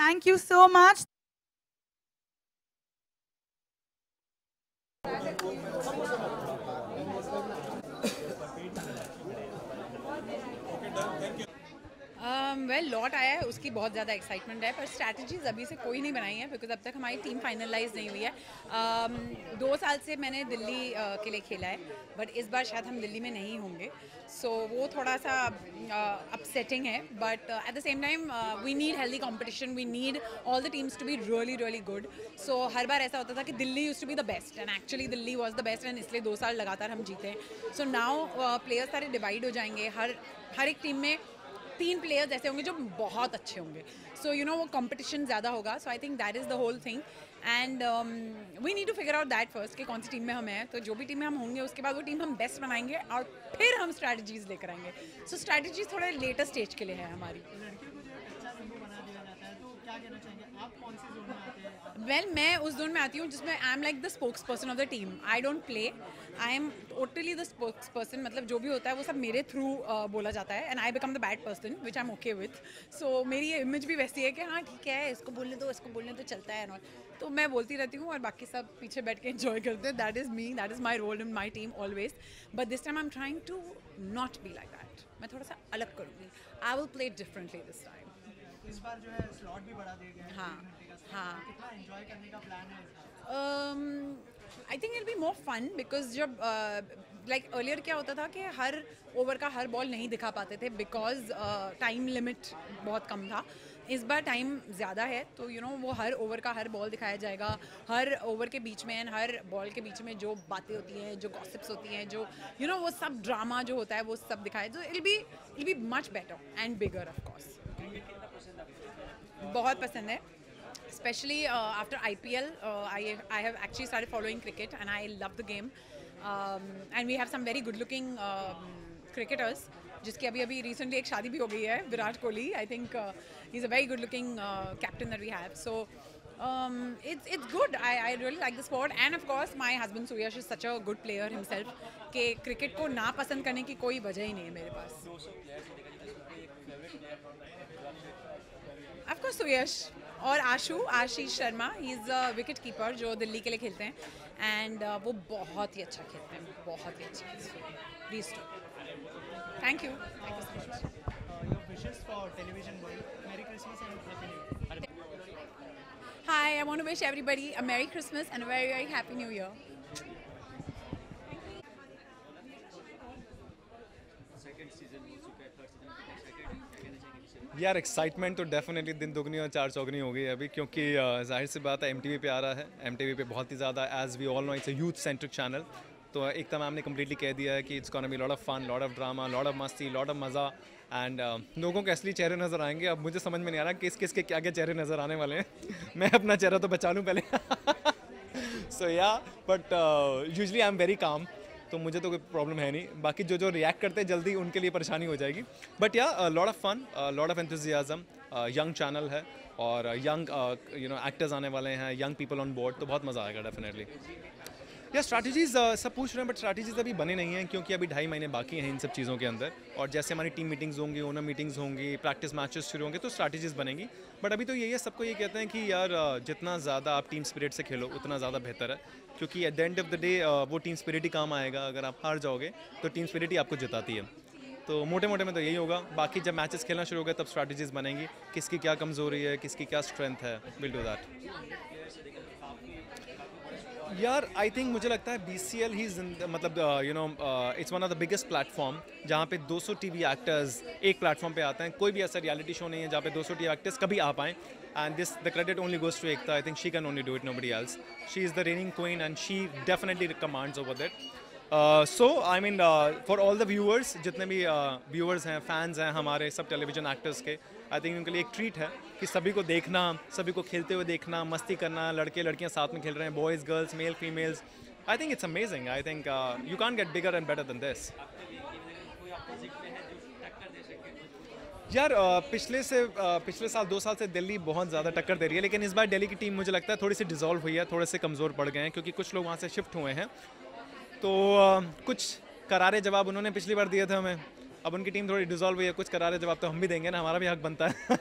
Thank you so much. Well lot आया है, उसकी बहुत ज़्यादा एक्साइटमेंट है, पर स्ट्रैटेजीज अभी से कोई नहीं बनाई है बिकॉज अब तक हमारी टीम फाइनलाइज नहीं हुई है. 2 साल से मैंने दिल्ली के लिए खेला है, बट इस बार शायद हम दिल्ली में नहीं होंगे, सो वो थोड़ा सा अपसेटिंग है. But at the same time we need healthy competition, we need all the teams to be really really good. So हर बार ऐसा होता था कि Delhi used to be the best and actually Delhi was the best, and इसलिए 2 साल लगातार हम जीते हैं. सो नाउ प्लेयर्स सारे डिवाइड हो जाएंगे, हर एक टीम में 3 प्लेयर्स ऐसे होंगे जो बहुत अच्छे होंगे. सो यू नो वो कंपटीशन ज़्यादा होगा. So I think that is the whole thing, and we need to figure out that first कि कौन सी टीम में हम हैं. तो जो भी टीम में हम होंगे उसके बाद वो टीम हम बेस्ट बनाएंगे और फिर हम स्ट्रैटेजीज लेकर आएंगे. सो स्ट्रैटेजीज थोड़े लेटर स्टेज के लिए है हमारी. वेल मैं उस जोन में आती हूँ जिसमें I am like the spokes person of the team. I don't play, I am totally the spokes person. मतलब जो भी होता है वो सब मेरे थ्रू बोला जाता है, and I become the bad person which I am okay with. So मेरी ये इमेज भी वैसी है कि हाँ ठीक है, इसको बोलने दो, इसको बोलने दो, चलता है एंड तो मैं बोलती रहती हूँ और बाकी सब पीछे बैठ के एंजॉय करते हैं. That is me, that is my role in my team always. But this time I am trying to not be like that. मैं थोड़ा सा अलग करूँगी. I will play differently this time. इस बार जो है स्लॉट भी बढ़ा दिया गया है. हाँ. कितना एंजॉय करने का प्लान है? I think it be more fun because जब लाइक अर्लियर क्या होता था कि हर ओवर का हर बॉल नहीं दिखा पाते थे बिकॉज टाइम लिमिट बहुत कम था. इस बार टाइम ज़्यादा है, तो यू नो वो हर ओवर का हर बॉल दिखाया जाएगा. हर ओवर के बीच में एंड हर बॉल के बीच में जो बातें होती हैं, जो गॉसिप्स होती हैं, जो यू नो वो सब ड्रामा जो होता है वो सब दिखाया. तो it be much better and bigger of course. बहुत पसंद है, especially after IPL. I have actually started following cricket and I love the game. And we have some very good looking cricketers, जिसकी अभी recently एक शादी भी हो गई है, Virat Kohli. I think he's a very good looking captain that we have. So it's good. I really like the sport, and of course my husband Suyash is such a good player himself कि cricket को ना पसंद करने की कोई वजह ही नहीं है मेरे पास. Of course Suyash और Ashish Sharma, he is a wicket keeper जो दिल्ली के लिए खेलते हैं, एंड वो बहुत ही अच्छा खेलते हैं, बहुत ही अच्छा. These two. Thank you so much. Your wishes for television world. Merry Christmas and Happy New Year. Hi, I want to wish everybody a Merry Christmas and a very very Happy New Year. यार excitement तो definitely दिन दुगनी और चार चौगनी हो गई है अभी, क्योंकि जाहिर सी बात है MTV पे आ रहा है. MTV पे बहुत ही ज़्यादा, as we all know, it's a youth centric channel. तो एक तो मैम ने कम्प्लीटली कह दिया है कि it's gonna be lot of fun, lot of drama, lot of मस्ती, लॉट ऑफ मज़ा, एंड लोगों के असली चेहरे नज़र आएंगे. अब मुझे समझ में नहीं आ रहा किस किस के क्या क्या चेहरे नज़र आने वाले हैं. मैं अपना चेहरा तो बचा लूँ पहले. सो या, but usually I am very calm, तो मुझे तो कोई प्रॉब्लम है नहीं. बाकी जो रिएक्ट करते हैं जल्दी उनके लिए परेशानी हो जाएगी. But yeah lot of fun, lot of enthusiasm. Young channel है और यंग यू नो एक्टर्स आने वाले हैं, यंग पीपल ऑन बोर्ड, तो बहुत मज़ा आएगा डेफिनेटली. या स्ट्रैटेजीज सब पूछ रहे हैं, बट स्ट्रैटेजीज अभी बने नहीं हैं क्योंकि अभी 2.5 महीने बाकी हैं इन सब चीज़ों के अंदर. और जैसे हमारी टीम मीटिंग्स होंगी, ओनर मीटिंग्स होंगी, प्रैक्टिस मैचेस शुरू होंगे, तो स्ट्रैटेजीज बनेंगी. बट अभी तो यही है, सबको ये कहते हैं कि यार जितना ज़्यादा आप टीम स्पिरिट से खेलो उतना ज़्यादा बेहतर है, क्योंकि at the end of the day वो टीम स्पिरिट ही काम आएगा. अगर आप हार जाओगे तो टीम स्पिरिट ही आपको जिताती है. तो मोटे मोटे में तो यही होगा. बाकी जब मैचेस खेलना शुरू हो गए तब स्ट्रैटेजीज बनेंगी, किसकी क्या कमज़ोरी है, किसकी क्या स्ट्रेंथ है. Will do that. यार आई थिंक मुझे लगता है BCL ही मतलब you know it's one of the biggest platform जहाँ पे 200 TV एक्टर्स एक प्लेटफॉर्म पे आते हैं. कोई भी ऐसा रियलिटी शो नहीं है जहाँ पे 200 TV एक्टर्स कभी आ पाएँ. And this the credit only goes to Ekta. I think she can only do it, nobody else. She is the reigning queen and she definitely commands over that. So I mean for all the viewers, जितने भी viewers हैं, fans हैं हमारे सब television actors के, I think उनके लिए एक ट्रीट है कि सभी को देखना, सभी को खेलते हुए देखना, मस्ती करना, लड़के लड़कियां साथ में खेल रहे हैं, boys girls, mail females. I think it's amazing. I think you can't get bigger and better than this. यार पिछले साल 2 साल से दिल्ली बहुत ज़्यादा टक्कर दे रही है, लेकिन इस बार दिल्ली की टीम मुझे लगता है थोड़ी सी डिसॉल्व हुई है, थोड़े से कमज़ोर पड़ गए हैं क्योंकि कुछ लोग वहाँ से शिफ्ट हुए हैं. तो कुछ करारे जवाब उन्होंने पिछली बार दिए थे हमें. अब उनकी टीम थोड़ी डिसॉल्व हुई है, कुछ करारे जवाब तो हम भी देंगे ना, हमारा भी हक बनता है.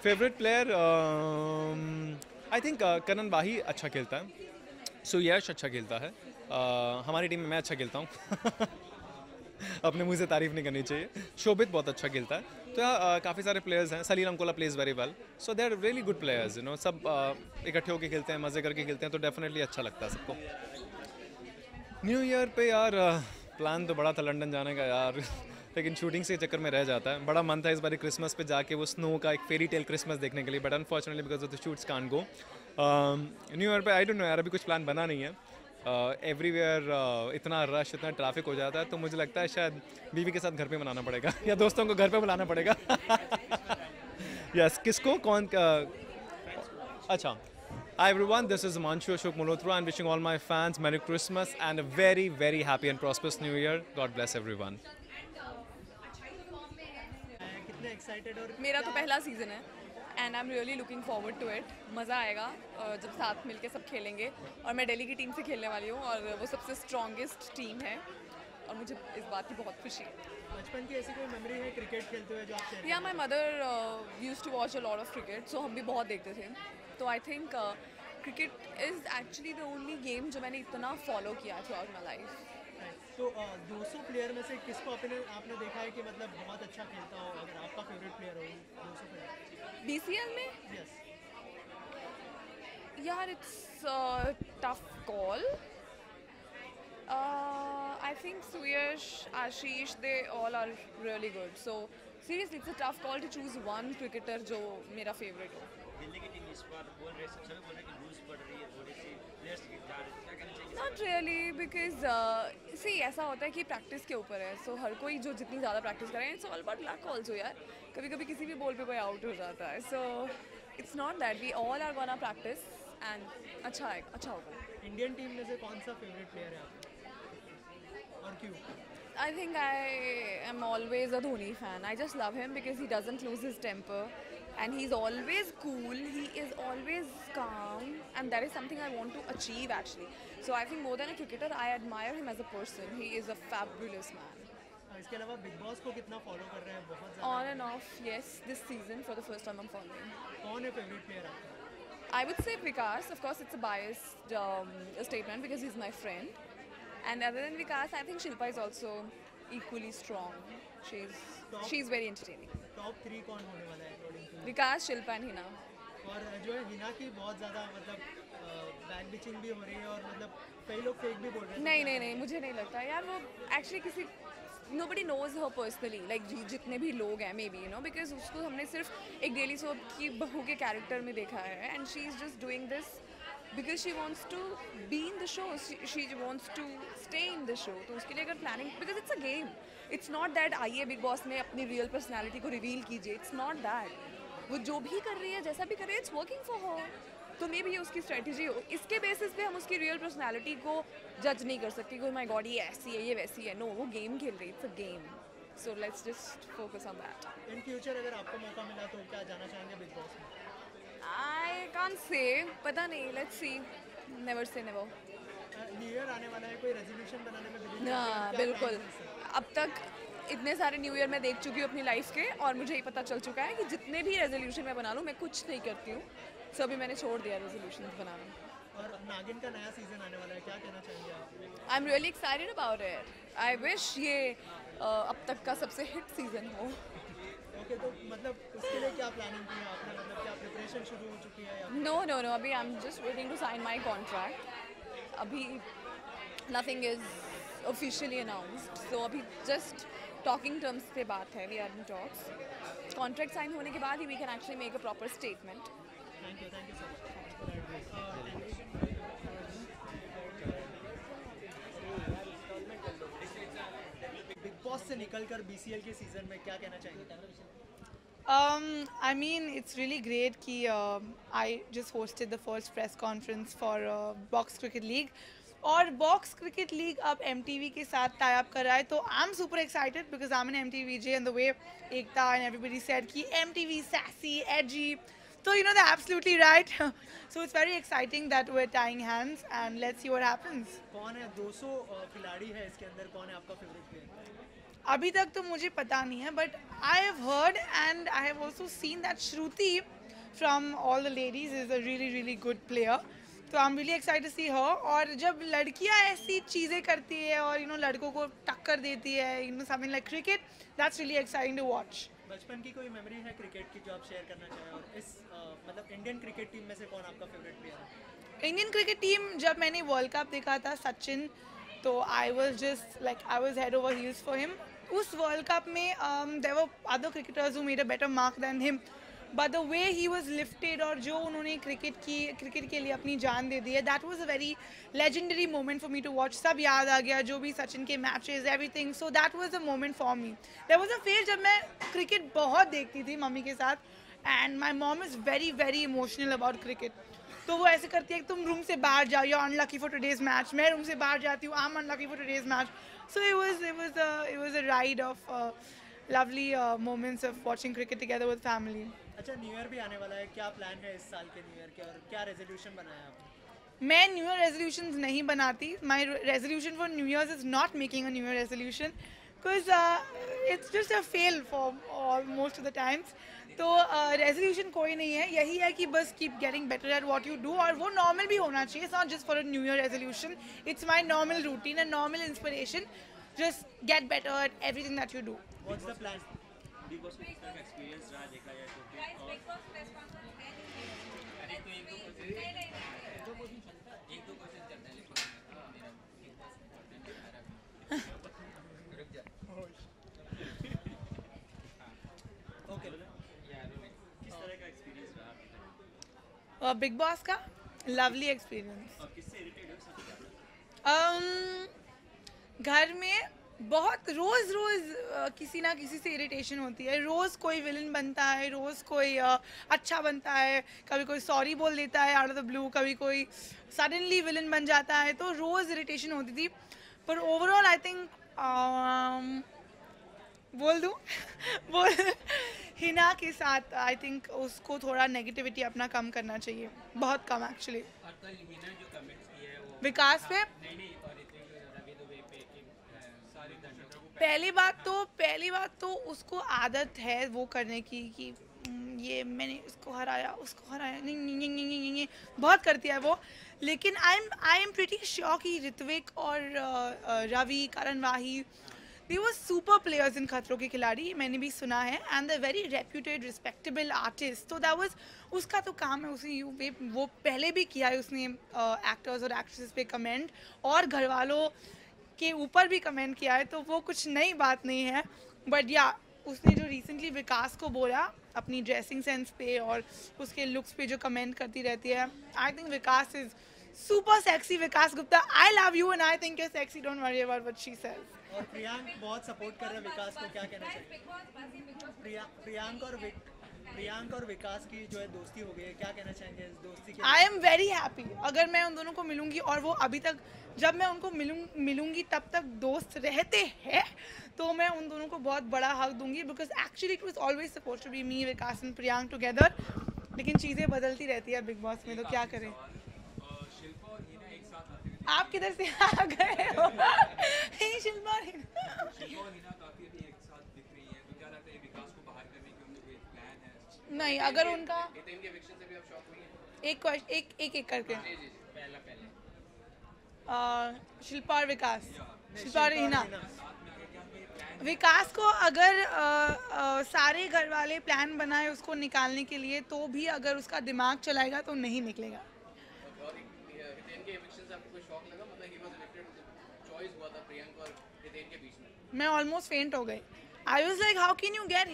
फेवरेट प्लेयर आई थिंक करण बाही अच्छा खेलता है, सुयश अच्छा खेलता है, हमारी टीम में मैं अच्छा खेलता हूँ अपने मुंह से तारीफ नहीं करनी चाहिए। शोभित बहुत अच्छा खेलता है, तो काफ़ी सारे प्लेयर्स हैं। Salil Ankola plays very well, so they are really good players, you know. सब इकट्ठे होकर खेलते हैं, मज़े करके खेलते हैं, तो डेफिनेटली अच्छा लगता है सबको। न्यू ईयर पे यार प्लान तो बड़ा था लंदन जाने का यार लेकिन शूटिंग से चक्कर में रह जाता है। बड़ा मन था इस बार क्रिसमस पे जाके वो स्नो का एक फेरी टेल क्रिसमस देखने के लिए, but unfortunately because of the shoots can't go. New year पे आई डोंट नो यार, अभी कुछ प्लान बना नहीं है। एवरीवेयर इतना रश, इतना ट्रैफिक हो जाता है, तो मुझे लगता है शायद बीवी के साथ घर पे मनाना पड़ेगा या दोस्तों को घर पे बुलाना पड़ेगा यस किसको कौन अच्छा। Hi everyone, this is Manshu Ashok Malhotra. I'm wishing all my fans Merry Christmas and a very, very happy and prosperous New Year. God bless everyone. कितने एक्साइटेड और मेरा तो पहला सीज़न है and I am really looking forward to it. मज़ा आएगा जब साथ मिलके सब खेलेंगे। और मैं दिल्ली की टीम से खेलने वाली हूँ और वो सबसे स्ट्रॉन्गेस्ट टीम है और मुझे इस बात की बहुत खुशी है। बचपन की ऐसी कोई मेमोरी है क्रिकेट खेलते हुए जो आप शेयर या my mother used to watch a lot of cricket, so हम भी बहुत देखते थे। तो I think cricket is actually the only game जो मैंने इतना फॉलो किया थ्रू आउट माई लाइफ। तो 200 प्लेयर में से किसको आपने देखा है कि मतलब बहुत अच्छा खेलता हो, अगर आपका फेवरेट प्लेयर हो 200 प्लेयर? BCL में यस। यार it's tough call. I think Suyash, Ashish, they all are really good. So seriously, it's a tough call to choose one cricketer जो मेरा favorite हो। दिल्ली की टीम इस बार बोल रहे सब बोल रहे कि लूज पड़ रही है, थोड़ी सी प्लेयर्स की क्या कहना चाहिए? Not really, because see ऐसा होता है कि प्रैक्टिस के ऊपर है। So हर कोई जो जितनी ज़्यादा प्रैक्टिस करे, it's all about luck also यार। कभी-कभी किसी भी बॉल पे कोई आउट हो जाता है। So it's not that we all are gonna practice and अच्छा होगा। इंडियन टीम में से कौन सा फेवरेट प्लेयर है आपका और क्यों? I think I am always a Dhoni fan. I just love him because he doesn't lose his temper and he's always cool. He is always calm and that is something I want to achieve actually. So I think more than a cricketer, I admire him as a person. He is a fabulous man. इसके अलावा big boss को कितना follow कर रहे हैं? बहुत ज़्यादा। On and off, yes. This season for the first time I'm following. कौन है फेवरेट प्लेयर आपका? I would say Vikas. Of course, it's a biased statement because he's my friend. And other than Vikas, I think Shilpa is also equally strong. She's very entertaining. Top 3 कौन होने वाला है according to? Vikas, Shilpa and Hina. और जो है हिना की बहुत ज़्यादा मतलब बैक बिचिंग भी हो रही है और मतलब कई लोग फेक भी बोल रहे हैं। नहीं मुझे नहीं लगता यार वो एक्चुअली किसी nobody knows her personally like जितने भी लोग हैं maybe you know because उसको हमने सिर्फ एक डेली सोप की बहू के कैरेक्टर में देखा है and she is just doing this because she wants to be in the show, she wants to stay in the show. तो उसके लिए अगर planning because it's a game, it's not that आइए बिग बॉस में अपनी real personality को reveal कीजिए, it's not that. वो जो भी कर रही है जैसा भी कर रही है it's working for her. तो मे भी ये उसकी स्ट्रेटजी हो, इसके बेसिस पे हम उसकी रियल पर्सनालिटी को जज नहीं कर सकते कि माय गॉड ये ऐसी है ये वैसी है। नो, वो गेम खेल रही है, it's a game, so let's just focus on that. In future अगर आपको मौका मिला तो क्या जाना चाहेंगे बिग बॉस में? आई कांट से, पता नहीं, let's see, never say never. New year आने वाला है, कोई रेजोल्यूशन बनाने में बिलीव ना करते हैं? क्या बिल्कुल, plans हैं इससे? अब तक इतने सारे न्यू ईयर मैं देख चुकी हूँ अपनी लाइफ के और मुझे ये पता चल चुका है कि जितने भी रेजोल्यूशन मैं बना लूँ मैं कुछ नहीं करती हूँ, सो अभी मैंने छोड़ दिया रेजोल्यूशन बनाना। और नागिन का नया सीजन आने वाला है, क्या कहना चाहेंगे आप? आई am really excited about it. I wish ये अब तक का सबसे हिट सीजन हो। ओके, तो मतलब उसके लिए क्या प्लानिंग की है आपने? मतलब क्या प्रिपरेशन शुरू हो चुकी है या? नो अभी I am just waiting to sign my contract. अभी nothing is officially announced, so अभी जस्ट टॉकिंग टर्म्स पे बात है, we are in talks. Contract sign होने के बाद ही we can actually make a proper statement. Thank you so much. Big boss से निकलकर BCL के सीजन में क्या कहना चाहेंगे? I mean, it's really great कि I just hosted the first press conference for Box Cricket League और Box Cricket League अब MTV के साथ tie up कर रहा है, तो I'm super excited because I'm an MTV VJ and the way Ekta and everybody said कि MTV sassy, edgy, so you know they're absolutely right. So it's very exciting that we're tying hands and let's see what happens. कौन है 200 खिलाड़ी है इसके अंदर, कौन है आपका फेवरेट प्लेयर? अभी तक तो मुझे पता नहीं है, but I have heard and I have also seen that Shruti from all the ladies is a really really good player. तो I am really excited to see her. और जब लड़कियां ऐसी चीज़ें करती है और लड़कों को टक्कर देती है, something like cricket, that's really exciting to watch. बचपन की कोई मेमोरी है क्रिकेट की जो आप शेयर करना चाहें, और इस मतलब इंडियन क्रिकेट टीम में से कौन आपका फेवरेट प्लेयर है? इंडियन क्रिकेट टीम, जब मैंने वर्ल्ड कप देखा था सचिन, तो I was just like I was head over heels for him. उस वर्ल्ड कप में there were other cricketers who made a better mark than him, but the way he was lifted और जो उन्होंने cricket के लिए अपनी जान दे दी है, that was a very legendary moment for me to watch. सब याद आ गया, जो भी सचिन के matches, everything. So that was a moment for me. There was a phase जब मैं क्रिकेट बहुत देखती थी मम्मी के साथ, and my mom is very very emotional about cricket. तो वो ऐसे करती है कि तुम रूम से बाहर जाओ, you are unlucky for today's match. मैं रूम से बाहर जाती हूँ, I am unlucky for today's match. So it was a ride of lovely moments of watching cricket together with family. अच्छा, न्यू ईयर भी आने वाला है, क्या प्लान है इस साल के न्यू ईयर के, और क्या रेजोल्यूशन बनाया आपने? मैं न्यू ईयर रेजोल्यूशंस नहीं बनाती. My resolution for new year is not making a new year resolution, because it's just a fail for most of the times. तो रेजोल्यूशन कोई नहीं है, यही है कि बस keep getting better at what you do, और वो नॉर्मल भी होना चाहिए. It's not just for a new year resolution, it's my normal routine and normal inspiration. Just get better at everything that you do. What's the plan? Big boss में किस तरह का experience रहा देखा जाए तो? किस तरह का एक्सपीरियंस रहा? बिग बॉस का लवली एक्सपीरियंस. और किससे इरिटेट हो सबसे ज़्यादा? घर में बहुत रोज़ किसी ना किसी से इरिटेशन होती है. रोज़ कोई विलन बनता है, रोज़ कोई अच्छा बनता है, कभी कोई सॉरी बोल देता है आउट ऑफ द ब्लू, कभी कोई सडनली विलन बन जाता है. तो रोज़ इरिटेशन होती थी. पर ओवरऑल आई थिंक बोल दूँ बोल हिना के साथ आई थिंक उसको थोड़ा नेगेटिविटी अपना कम करना चाहिए, बहुत कम एक्चुअली. विकास पे पहली बात तो उसको आदत है वो करने की कि ये मैंने उसको हराया नहीं, बहुत करती है वो. लेकिन आई एम प्रीटी श्योर कि ऋत्विक और रवि, करण वाही, they were super players in खतरों के खिलाड़ी, मैंने भी सुना है, and they're very reputed, respectable artists. तो that was उसका तो काम है, उसी वो पहले भी किया है उसने एक्टर्स और एक्ट्रेसेस पे कमेंट, और घर वालों के ऊपर भी कमेंट किया है, तो वो कुछ नई बात नहीं है. बट या उसने जो रिसेंटली विकास को बोला अपनी ड्रेसिंग सेंस पे और उसके लुक्स पे जो कमेंट करती रहती है, I think Vikas is super sexy. Vikas Gupta, I love you and I think you are sexy, don't worry about what she says. और प्रियांक बहुत सपोर्ट कर रहे हैं विकास को, क्या कहना चाहिए? प्रियांक और विकास की जो है दोस्ती हो गई है, क्या कहना चाहेंगे इस दोस्ती के? I am very happy. अगर मैं उन दोनों को मिलूंगी, और वो अभी तक जब मैं उनको मिलूंगी तब तक दोस्त रहते हैं, तो मैं उन दोनों को बहुत बड़ा हक दूंगी, because actually it was always supposed to be me, Vikas and Priyank together. लेकिन चीज़ें बदलती रहती है बिग बॉस में, तो क्या करें. आप किधर से आ गए हो? शिल्पा और हिना काफी अभी एक साथ दिख रही हैं, तो क्या लगता है विकास को बाहर करने के उनका कोई प्लान है? नहीं, अगर उनका इनके एविक्शन से भी आप शॉक हुई हैं? एक करके पहले शिल्पा और विकास, शिल्पा और हिना. विकास को अगर सारे घर वाले प्लान बनाए उसको निकालने के लिए, तो भी अगर उसका दिमाग चलाएगा तो नहीं निकलेगा. मैं ऑलमोस्ट फेंट हो गई. I was like how can you get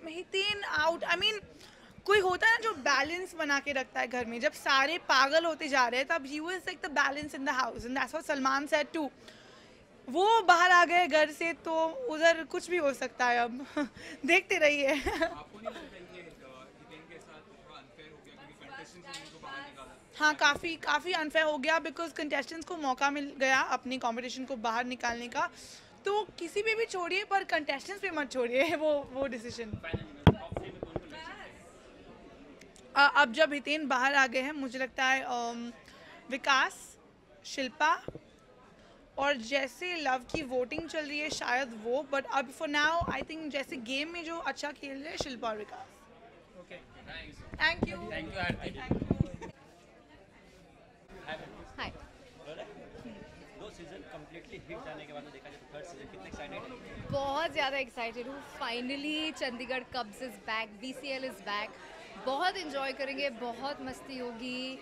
Hiten out. I mean कोई होता है ना जो बैलेंस बना के रखता है घर में. जब सारे पागल होते जा रहे हैं, तब he was like the balance in the house, and that's what Salman said to. वो बाहर आ गए घर से, तो उधर कुछ भी हो सकता है. अब देखते रहिए. आपको नहीं लगता ये हितेन के साथ थोड़ा अनफेयर हो गया क्योंकि कंटेस्टेंट्स ने उनको बाहर निकाला? हाँ, काफ़ी अनफेयर हो गया, बिकॉज कंटेस्टेंट्स को मौका मिल गया अपनी कंपटीशन को बाहर निकालने का. तो किसी पे भी छोड़िए, पर कंटेस्टेंट्स पे मत छोड़िए वो डिसीजन. अब जब हितेन बाहर आ गए हैं, मुझे लगता है विकास, शिल्पा और जैसे लव की वोटिंग चल रही है शायद वो, बट अब फॉर नाउ आई थिंक जैसे गेम में जो अच्छा खेल रहे हैं शिल्पा और Vikas. Okay thank you. Hi. दो सीजन कंप्लीटली हिट जाने के बाद में देखा जाए तो थर्ड सीजन कितने एक्साइटेड है? बहुत ज़्यादा एक्साइटेड हूँ। Finally Chandigarh cubs is back, BCL is back. बहुत इन्जॉय करेंगे, बहुत मस्ती होगी,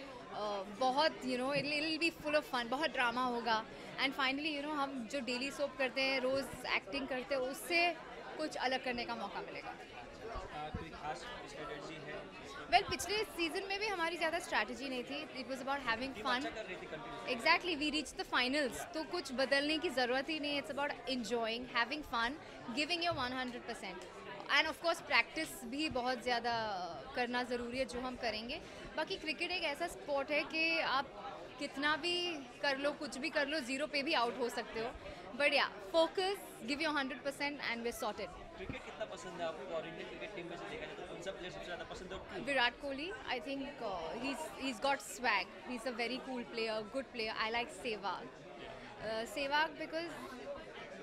बहुत it will be full of fun, बहुत ड्रामा होगा। एंड फाइनली हम जो डेली सोप करते हैं, रोज़ एक्टिंग करते हैं, उससे कुछ अलग करने का मौका मिलेगा। कोई खास स्ट्रेटजी है? वेल पिछले सीजन में भी हमारी ज़्यादा स्ट्रैटेजी नहीं थी। It was about having fun. कर रही थी continue. Exactly, we reach the finals, तो कुछ बदलने की ज़रूरत ही नहीं है। It's about enjoying, having fun, giving your 100%। And of course practice भी बहुत ज़्यादा करना ज़रूरी है, जो हम करेंगे। बाकी क्रिकेट एक ऐसा स्पोर्ट है कि आप कितना भी कर लो, कुछ भी कर लो, ज़ीरो पे भी आउट हो सकते हो। But yeah focus, give your 100% and we sorted. Cricket कितना पसंद है आपको और इंडियन क्रिकेट टीम में से देखा जाए तो कौन सा प्लेयर सबसे ज़्यादा पसंद है और क्यों? Virat Kohli, I think he's got swag, he's a very cool player, good player. I like Sehwag because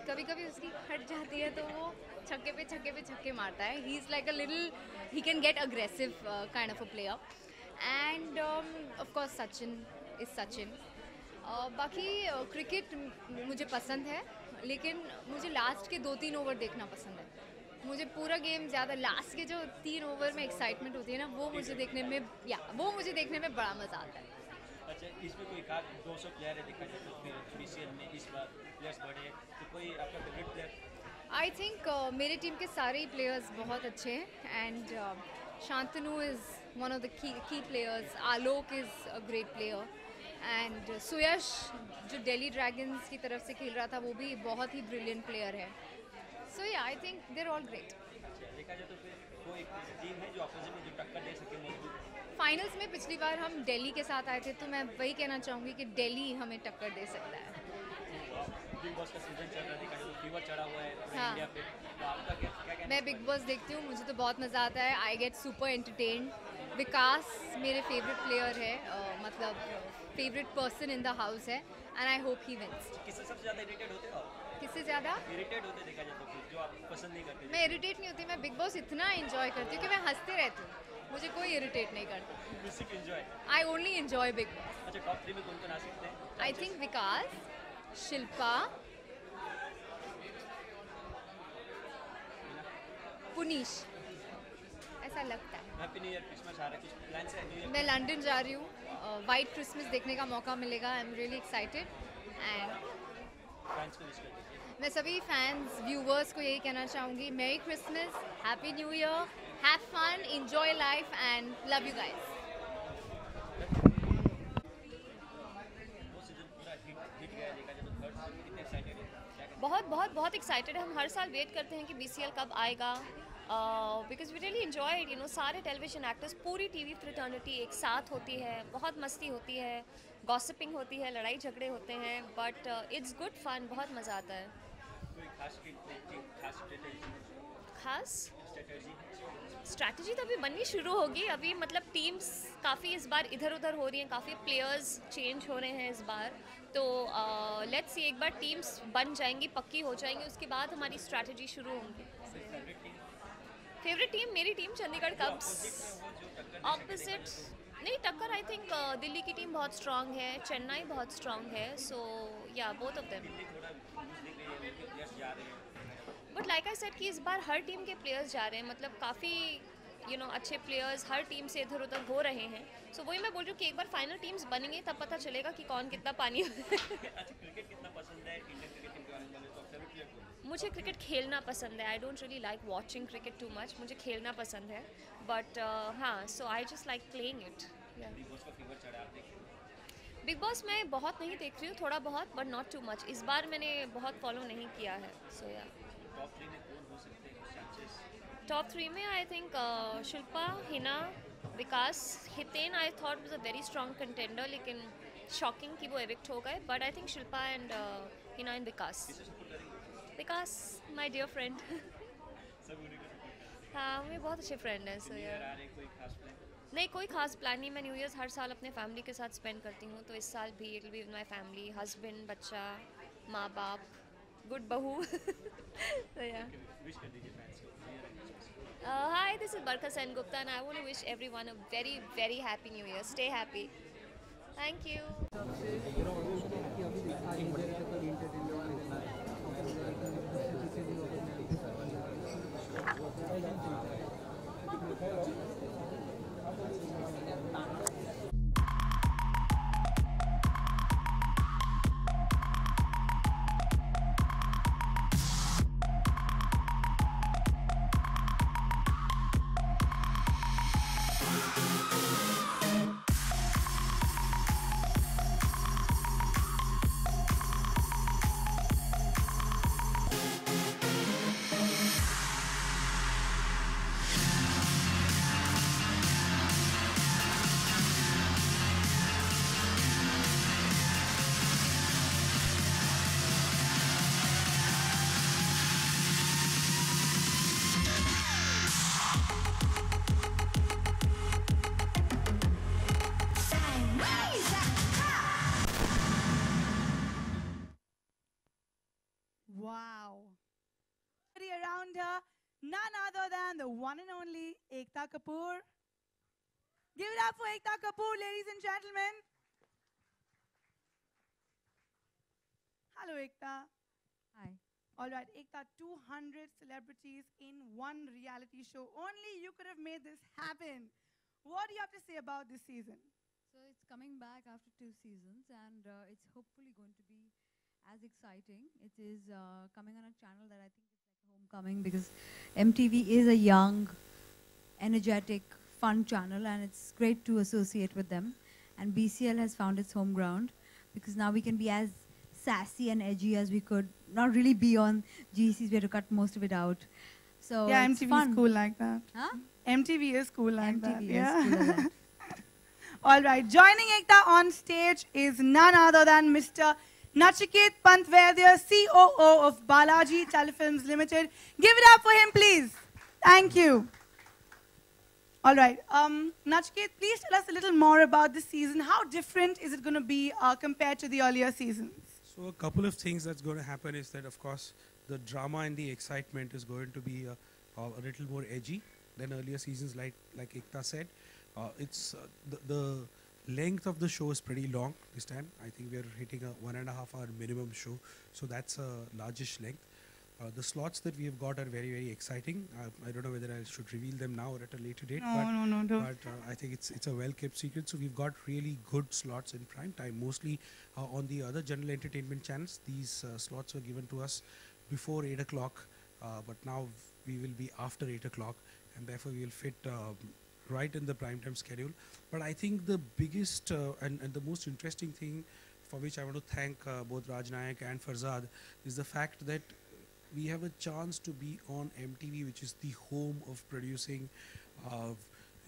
कभी कभी उसकी हट जाती है तो वो छक्के पे छक्के मारता है। He is like a little, he can get aggressive kind of a player. And of course Sachin is Sachin. बाकी क्रिकेट मुझे पसंद है, लेकिन मुझे लास्ट के 2-3 ओवर देखना पसंद है। मुझे पूरा गेम ज़्यादा, लास्ट के जो 3 ओवर में एक्साइटमेंट होती है ना, वो मुझे देखने में बड़ा मज़ा आता है। अच्छा, इसमें कोई खास 200 प्लेयर है देखा जाए तो फिर BCL में इस बार प्लेयर्स बढ़े तो कोई आपका फेवरेट प्लेयर? आई थिंक मेरे टीम के सारे ही प्लेयर्स बहुत अच्छे हैं। And Shantanu is one of the key players, Alok is a great player, and Suyash जो दिल्ली ड्रैगन्स की तरफ से खेल रहा था, वो भी बहुत ही ब्रिलियंट प्लेयर है। So yeah I think they are all great. देखा जाए तो फिर कोई टीम है जो अपोजिट में जो टक्कर दे सके मजबूत? फाइनल्स में पिछली बार हम दिल्ली के साथ आए थे, तो मैं वही कहना चाहूँगी कि दिल्ली हमें टक्कर दे सकता है। बिग बॉस का सीजन चल रहा है, देखा जाए तो फीवर चढ़ा हुआ है पूरे हाँ। इंडिया पे, तो आपका क्या कहना? मैं बिग बॉस देखती हूँ, मुझे तो बहुत मज़ा आता है। I get super entertained. Vikas मेरे फेवरेट प्लेयर है, मतलब favourite person in the house है, and I hope he wins. किससे सबसे ज़्यादा इरिटेट होते हो? किससे ज़्यादा इरिटेट होते देखा जाए तो फिर जो आप पसंद नहीं करते? मैं इरिटेट नहीं होती। मैं बिग बॉस इतना एंजॉय करती हूँ कि मैं हंसते रहती हूँ, मुझे कोई इरिटेट नहीं करता। Music enjoy. I only enjoy big boss. अच्छा, टॉप 3 में कौन कौन आ सकते हैं? आई थिंक विकास, शिल्पा, पुनीश, ऐसा लगता है। हैप्पी न्यू ईयर, क्रिसमस आ रहा है, कुछ प्लान है न्यू ईयर? मैं लंदन जा रही हूँ, वाइट क्रिसमस देखने का मौका मिलेगा। आई am really excited. And friends को विश कर दीजिए। मैं सभी फैंस व्यूवर्स को यही कहना चाहूँगी, merry Christmas, happy new year, have fun, enjoy life and love you guys. वो सीजन पूरा हिट गया देखा जाए तो थर्ड सीजन कितने एक्साइटेड है? क्या कहते बहुत एक्साइटेड है। हम हर साल वेट करते हैं कि BCL कब आएगा, because we really enjoy it. सारे टेलीविजन एक्टर्स, पूरी TV फ्रेटर्निटी एक साथ होती है, बहुत मस्ती होती है, गॉसिपिंग होती है, लड़ाई झगड़े होते हैं, बट इट्स गुड फन, बहुत मज़ा आता है। कोई खास खास स्ट्रेटजी? स्ट्रैटेजी तो अभी बननी शुरू होगी। अभी मतलब टीम्स काफ़ी इस बार इधर उधर हो रही हैं, काफ़ी प्लेयर्स चेंज हो रहे हैं इस बार, तो लेट्स सी, एक बार टीम्स बन जाएंगी, पक्की हो जाएंगी, उसके बाद हमारी स्ट्रैटेजी शुरू होंगी। फेवरेट टीम मेरी टीम चंडीगढ़ कब्स। ऑपोजिट नहीं, टक्कर आई थिंक दिल्ली की टीम बहुत स्ट्रांग है, चेन्नई बहुत स्ट्रांग है, सो या both of them. But like I said कि इस बार हर टीम के प्लेयर्स जा रहे हैं, मतलब काफ़ी अच्छे प्लेयर्स हर टीम से इधर उधर हो रहे हैं। सो वही मैं बोल रही हूँ कि एक बार फाइनल टीम्स बनेंगे तब पता चलेगा कि कौन कितना पानी क्रिकेट कितना पसंद है इंडियन क्रिकेट टीम के बारे में तो फेवरेट प्लेयर कौन? मुझे क्रिकेट खेलना पसंद है। I don't really like watching cricket too much, मुझे खेलना पसंद है, बट हाँ, so I just like playing it. Big boss का फीवर चढ़ा, आप देखिए। बिग बॉस मैं बहुत नहीं देख रही हूँ, थोड़ा बहुत, बट नॉट टू मच। इस बार मैंने बहुत फॉलो नहीं किया है, सो या। टॉप 3 में कौन हो सकते हैं चांसेस? टॉप 3 में I think Shilpa, Hina, Vikas. Hiten I thought was a very strong contender, लेकिन शॉकिंग कि वो एविक्ट हो गए, but I think Shilpa and Hina and Vikas. Vikas my dear friend. सब उन्हीं को। हाँ, मेरे बहुत अच्छे फ्रेंड हैं, सो न्यू या। ईयर आ रहे, कोई खास प्लान? नहीं, कोई खास प्लान नहीं। मैं न्यू ईयर्स हर साल अपने फैमिली के साथ स्पेंड करती हूँ, तो इस साल भी it will be with my family, husband, बच्चा, माँ बाप, गुड बहू. So yeah. विश कर दीजिए फैंस को. Hi, this is Barkha Sen Gupta, and I want to wish everyone a very, very happy New Year. Stay happy. Thank you. Wow. Around her, none other than the one and only Ekta Kapoor. Give it up for Ekta Kapoor, ladies and gentlemen. Hello, Ekta. Hi. All right, Ekta, 200 celebrities in one reality show. Only you could have made this happen. What do you have to say about this season? So it's coming back after 2 seasons, and it's hopefully going to be as exciting. It is coming on a channel that I think is like homecoming, because MTV is a young, energetic, fun channel, and it's great to associate with them. And BCL has found its home ground, because now we can be as sassy and edgy as we could. Not really be on GCs, we had to cut most of it out. So Yeah, it's MTV fun. is cool like that. Huh? MTV is cool like that. MTV is Yeah. cool like that. All right, joining Ekta on stage is none other than Mr. Nachiket Pantvedya, COO of Balaji Telefilms Limited. Give it up for him, please. Thank you. All right, Nachiket, please tell us a little more about this season. How different is it going to be compared to the earlier seasons? So a couple of things that's going to happen is that, of course, the drama and the excitement is going to be a little more edgy than earlier seasons, like Ekta said. The length of the show is pretty long this time. I think we're hitting a 1.5 hour minimum show, so that's a largish length. The slots that we have got are very, very exciting. I don't know whether I should reveal them now or at a later date. No, don't. But I think it's a well-kept secret. So we've got really good slots in prime time. Mostly on the other general entertainment channels, these slots were given to us before 8 o'clock. But now we will be after 8 o'clock, and therefore we will fit right in the prime time schedule. But I think the biggest and the most interesting thing, for which I want to thank both Raj Nayak and Farzad, is the fact that we have a chance to be on MTV, which is the home of producing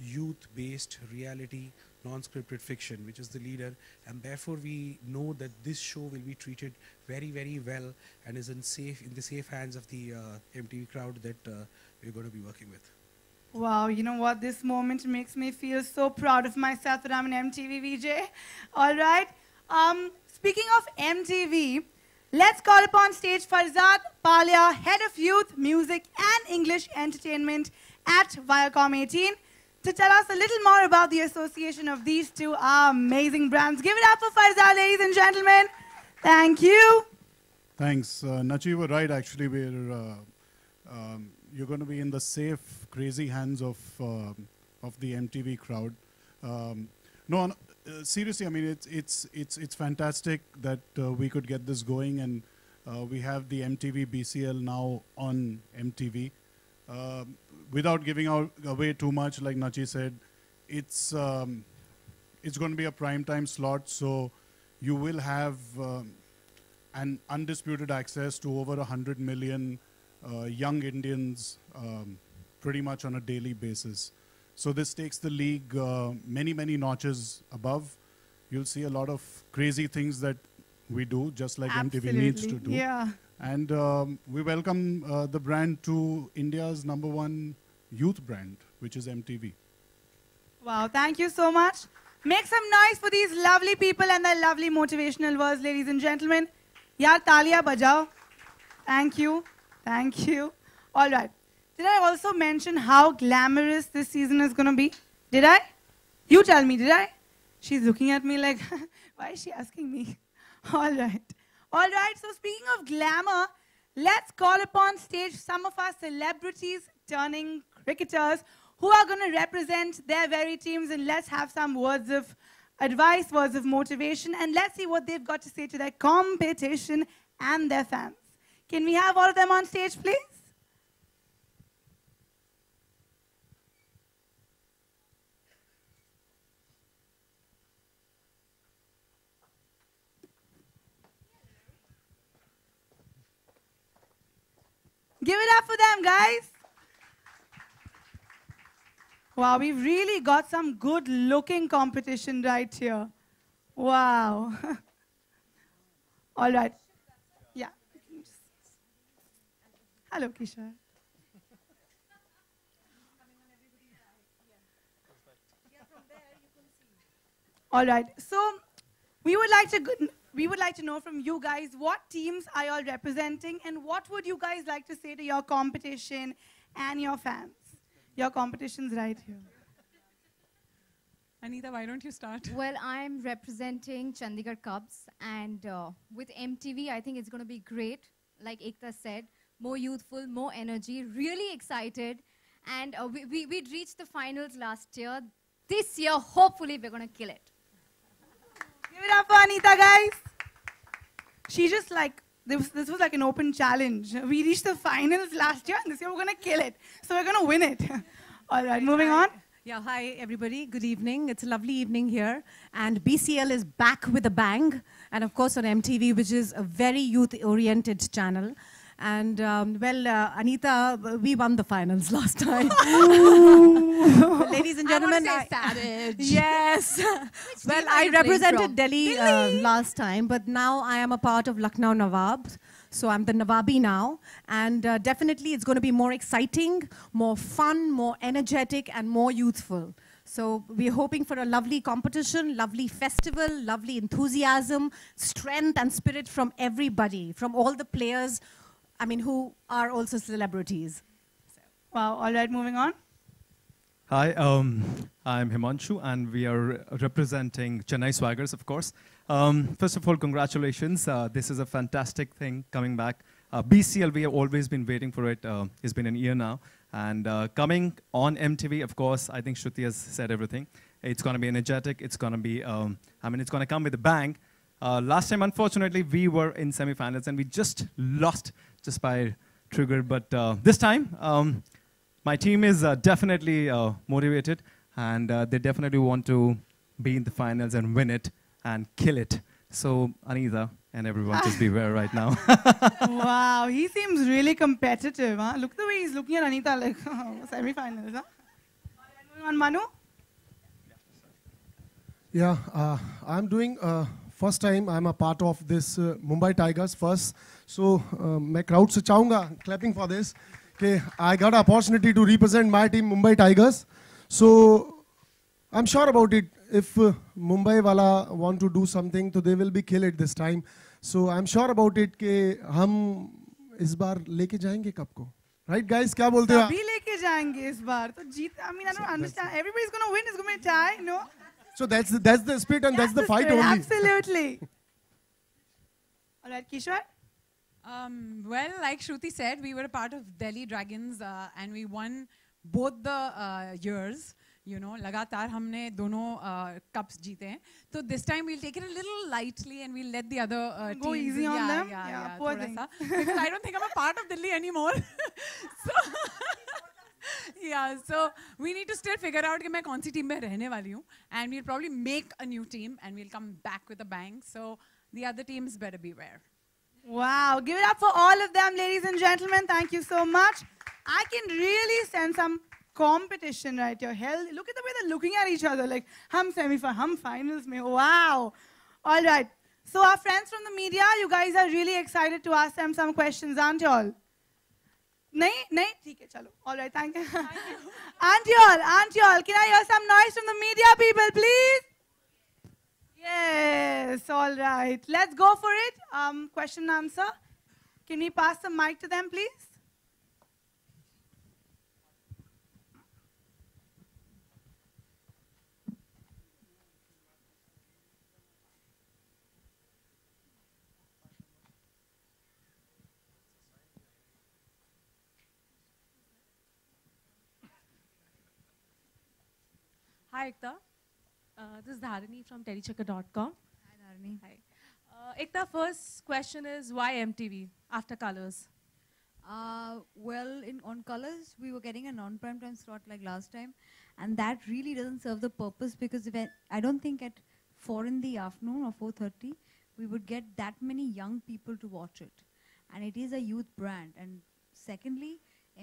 youth-based reality, non-scripted fiction, which is the leader, and therefore we know that this show will be treated very, very well and is in the safe hands of the MTV crowd that we're going to be working with. Wow, you know what? This moment makes me feel so proud of myself that I'm an MTV VJ. All right. Speaking of MTV, let's call upon stage Farzad Palia, Head of Youth, Music and English Entertainment at Viacom 18, to tell us a little more about the association of these two amazing brands. Give it up for Farzad, ladies and gentlemen. Thank you. Thanks. Nachi, you were right, actually. You're going to be in the safe, crazy hands of the MTV crowd. Seriously, I mean, it's fantastic that we could get this going, and we have the MTV BCL now on MTV. Without giving away too much, like Nachi said, it's going to be a prime time slot, so you will have an undisputed access to over 100 million young Indians pretty much on a daily basis. So this takes the league many, many notches above. You'll see a lot of crazy things that we do, just like MTV needs to do. Yeah. And we welcome the brand to India's #1 youth brand, which is MTV. Wow, thank you so much. Make some noise for these lovely people and their lovely motivational words, ladies and gentlemen. यार तालियां बजाओ. Thank you. Thank you. All right. Did I also mention how glamorous this season is going to be? Did I? You tell me, did I? She's looking at me like, why is she asking me? All right. All right. So speaking of glamour, let's call upon stage some of our celebrities turning cricketers who are going to represent their very teams, and let's have some words of advice, words of motivation, and let's see what they've got to say to their competition and their fans. Can we have all of them on stage, please? Give it up for them, guys. Wow, we've really got some good-looking competition right here. Wow. All right. Yeah. Hello, Kishore. All right. So we would like to know from you guys, what teams are you all representing, and what would you guys like to say to your competition and your fans? Your competition's right here. Anita, why don't you start? Well, I'm representing Chandigarh Cubs, and with MTV, I think it's going to be great. Like Ekta said, more youthful, more energy, really excited. And we'd reached the finals last year. This year, hopefully, we're going to kill it. Give it up for Anita, guys. She just like, this was like an open challenge. We reached the finals last year, and this year we're going to kill it. So we're going to win it. All right, moving on. Yeah, hi everybody, good evening. It's a lovely evening here. And BCL is back with a bang. And of course on MTV, which is a very youth-oriented channel. And Anita, we won the finals last time. Ladies and gentlemen, yes. Well, I represented Delhi last time, but now I am a part of Lucknow Nawabs. So I'm the Nawabi now. And definitely it's going to be more exciting, more fun, more energetic, and more youthful. So we're hoping for a lovely competition, lovely festival, lovely enthusiasm, strength and spirit from everybody, from all the players, I mean, who are also celebrities. Wow, all right, moving on. Hi, I'm Himanshu, and we are representing Chennai Swaggers, of course. First of all, congratulations. This is a fantastic thing coming back. BCL, we have always been waiting for it. It's been a year now. And coming on MTV, of course, I think Shruti has said everything. It's going to be energetic. It's going to be, it's going to come with a bang. Last time, unfortunately, we were in semifinals, and we just lost just by trigger. But this time, my team is definitely motivated, and they definitely want to be in the finals and win it and kill it. So, Anita and everyone, just beware right now. Wow, he seems really competitive. Huh? Look the way he's looking at Anita like semi-finals. Huh? Moving on, Manu. Yeah, I'm doing first time I'm a part of this Mumbai Tigers first. So, मैं crowd से चाहूँगा clapping for this. Okay, I got an opportunity to represent my team, Mumbai Tigers. So, I'm sure about it. If Mumbai wala want to do something, so they will be kill it this time. So, I'm sure about it कि हम इस बार लेके जाएंगे cup को. Right, guys? क्या बोलते हो? अभी लेके जाएंगे इस बार. तो जीत. I mean, I don't understand. Everybody's gonna win. It's gonna be a tie, no? So that's the spirit and that's the fight spirit, only. Absolutely. All right, Kishore. Well, like Shruti said, we were a part of Delhi Dragons and we won both the years. You know, लगातार हमने दोनों cups जीते हैं. So this time we'll take it a little lightly and we'll let the other go teams, easy on them. Yeah, poor thing. Because I don't think I'm a part of Delhi anymore. So yeah, so we need to still figure out कि मैं कौन सी team में रहने वाली हूँ, and we'll probably make a new team and we'll come back with a bang. So the other teams better beware. Wow, give it up for all of them, ladies and gentlemen. Thank you so much. I can really sense some competition right here. Hell, look at the way they're looking at each other. Like, hum semi-final, hum finals mein. Wow. All right. So our friends from the media, you guys are really excited to ask them some questions, aren't you all? नहीं ठीक है चलो. All right, thank you. Aren't you all? Can I hear some noise from the media people, please? Yes, all right. Let's go for it. Question and answer. Can we pass the mic to them, please? Hi, Ekta. This is Dharini from telechecker.com. Hi, Dharani. Hi. Ekta, first question is why MTV after Colors? Well, on Colors, we were getting a non-prime time slot like last time, and that really doesn't serve the purpose because I don't think at 4 in the afternoon or 4:30 we would get that many young people to watch it, and it is a youth brand. And secondly,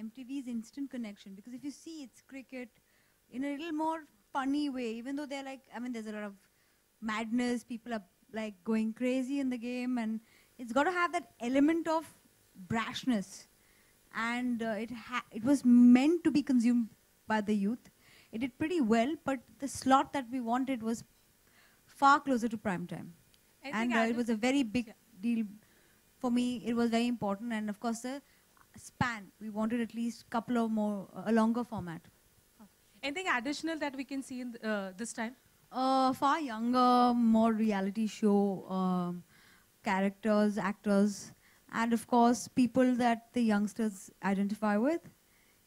MTV's instant connection, because if you see, it's cricket in a little more funny way, even though they're like, I mean, there's a lot of madness, people are like going crazy in the game, and it's got to have that element of brashness. And it was meant to be consumed by the youth. It did pretty well, but the slot that we wanted was far closer to prime time. And it was a very big deal for me. It was very important, and of course the span. We wanted at least couple of more, a longer format. Anything additional that we can see in this time? Far younger, more reality show characters, actors, and of course people that the youngsters identify with.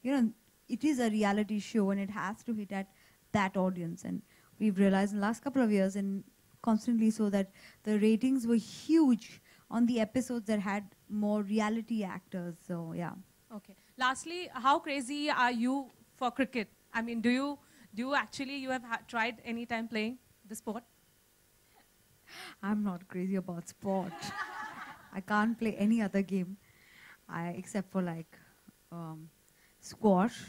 You know, it is a reality show and it has to hit at that audience. And we've realized in the last couple of years, and constantly so, that the ratings were huge on the episodes that had more reality actors. So yeah. Okay. Lastly, how crazy are you for cricket? I mean, do you actually, you have tried any time playing the sport? I'm not crazy about sport. I can't play any other game except for like squash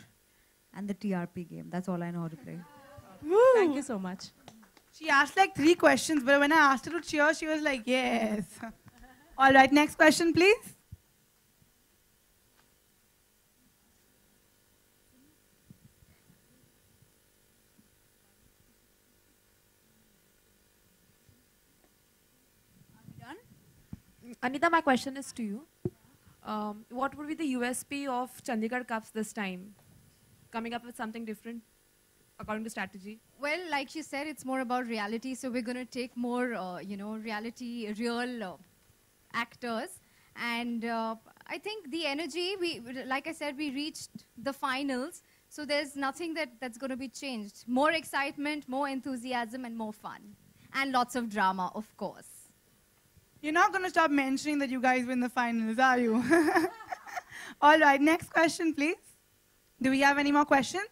and the TRP game. That's all I know how to play. Thank you so much. She asked like 3 questions, but when I asked her to cheer, she was like, yes. All right, next question, please. Anita, my question is to you. What would be the USP of Chandigarh Cups this time? Coming up with something different according to strategy? Well, like she said, it's more about reality. So we're going to take more, reality, real actors. And I think the energy, like I said, we reached the finals. So there's nothing that's going to be changed. More excitement, more enthusiasm, and more fun. And lots of drama, of course. You're not going to stop mentioning that you guys win the finals, are you? All right, next question, please. Do we have any more questions?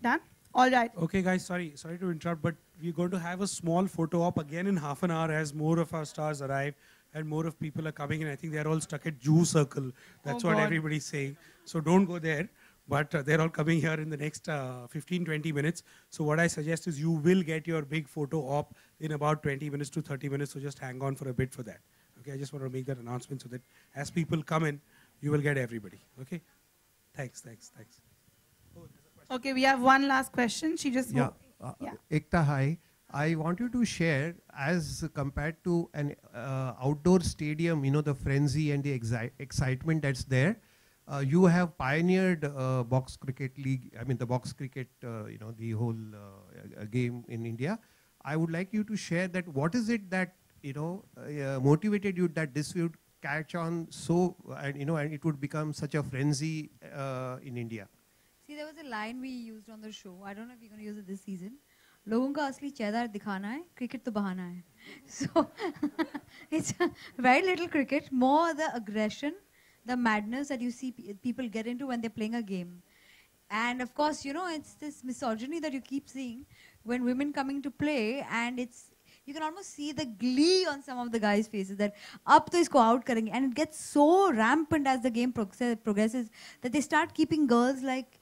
Done? All right. Okay, guys, sorry to interrupt, but we're going to have a small photo op again in half an hour as more of our stars arrive and more of people are coming in. I think they're all stuck at Jew Circle. That's what everybody's saying. So don't go there. But they're all coming here in the next 15-20 minutes. So what I suggest is you will get your big photo op in about 20 minutes to 30 minutes. So just hang on for a bit for that. Okay, I just want to make that announcement so that as people come in, you will get everybody. Okay, thanks. Okay, we have one last question. She just... Yeah. Ekta, hi. I want you to share, as compared to an outdoor stadium, you know, the frenzy and the excitement that's there. You have pioneered box cricket league, I mean the box cricket, the whole game in India. I would like you to share that what is it that, motivated you that this would catch on so, and it would become such a frenzy in India? See, there was a line we used on the show. I don't know if you're going to use it this season. लोगों का असली चेहरा दिखाना है, cricket तो बहाना है. So it's very little cricket, more the aggression, the madness that you see people get into when they're playing a game. And of course, it's this misogyny that you keep seeing when women coming to play, and you can almost see the glee on some of the guys' faces that up to isko out karenge, and it gets so rampant as the game progresses that they start keeping girls like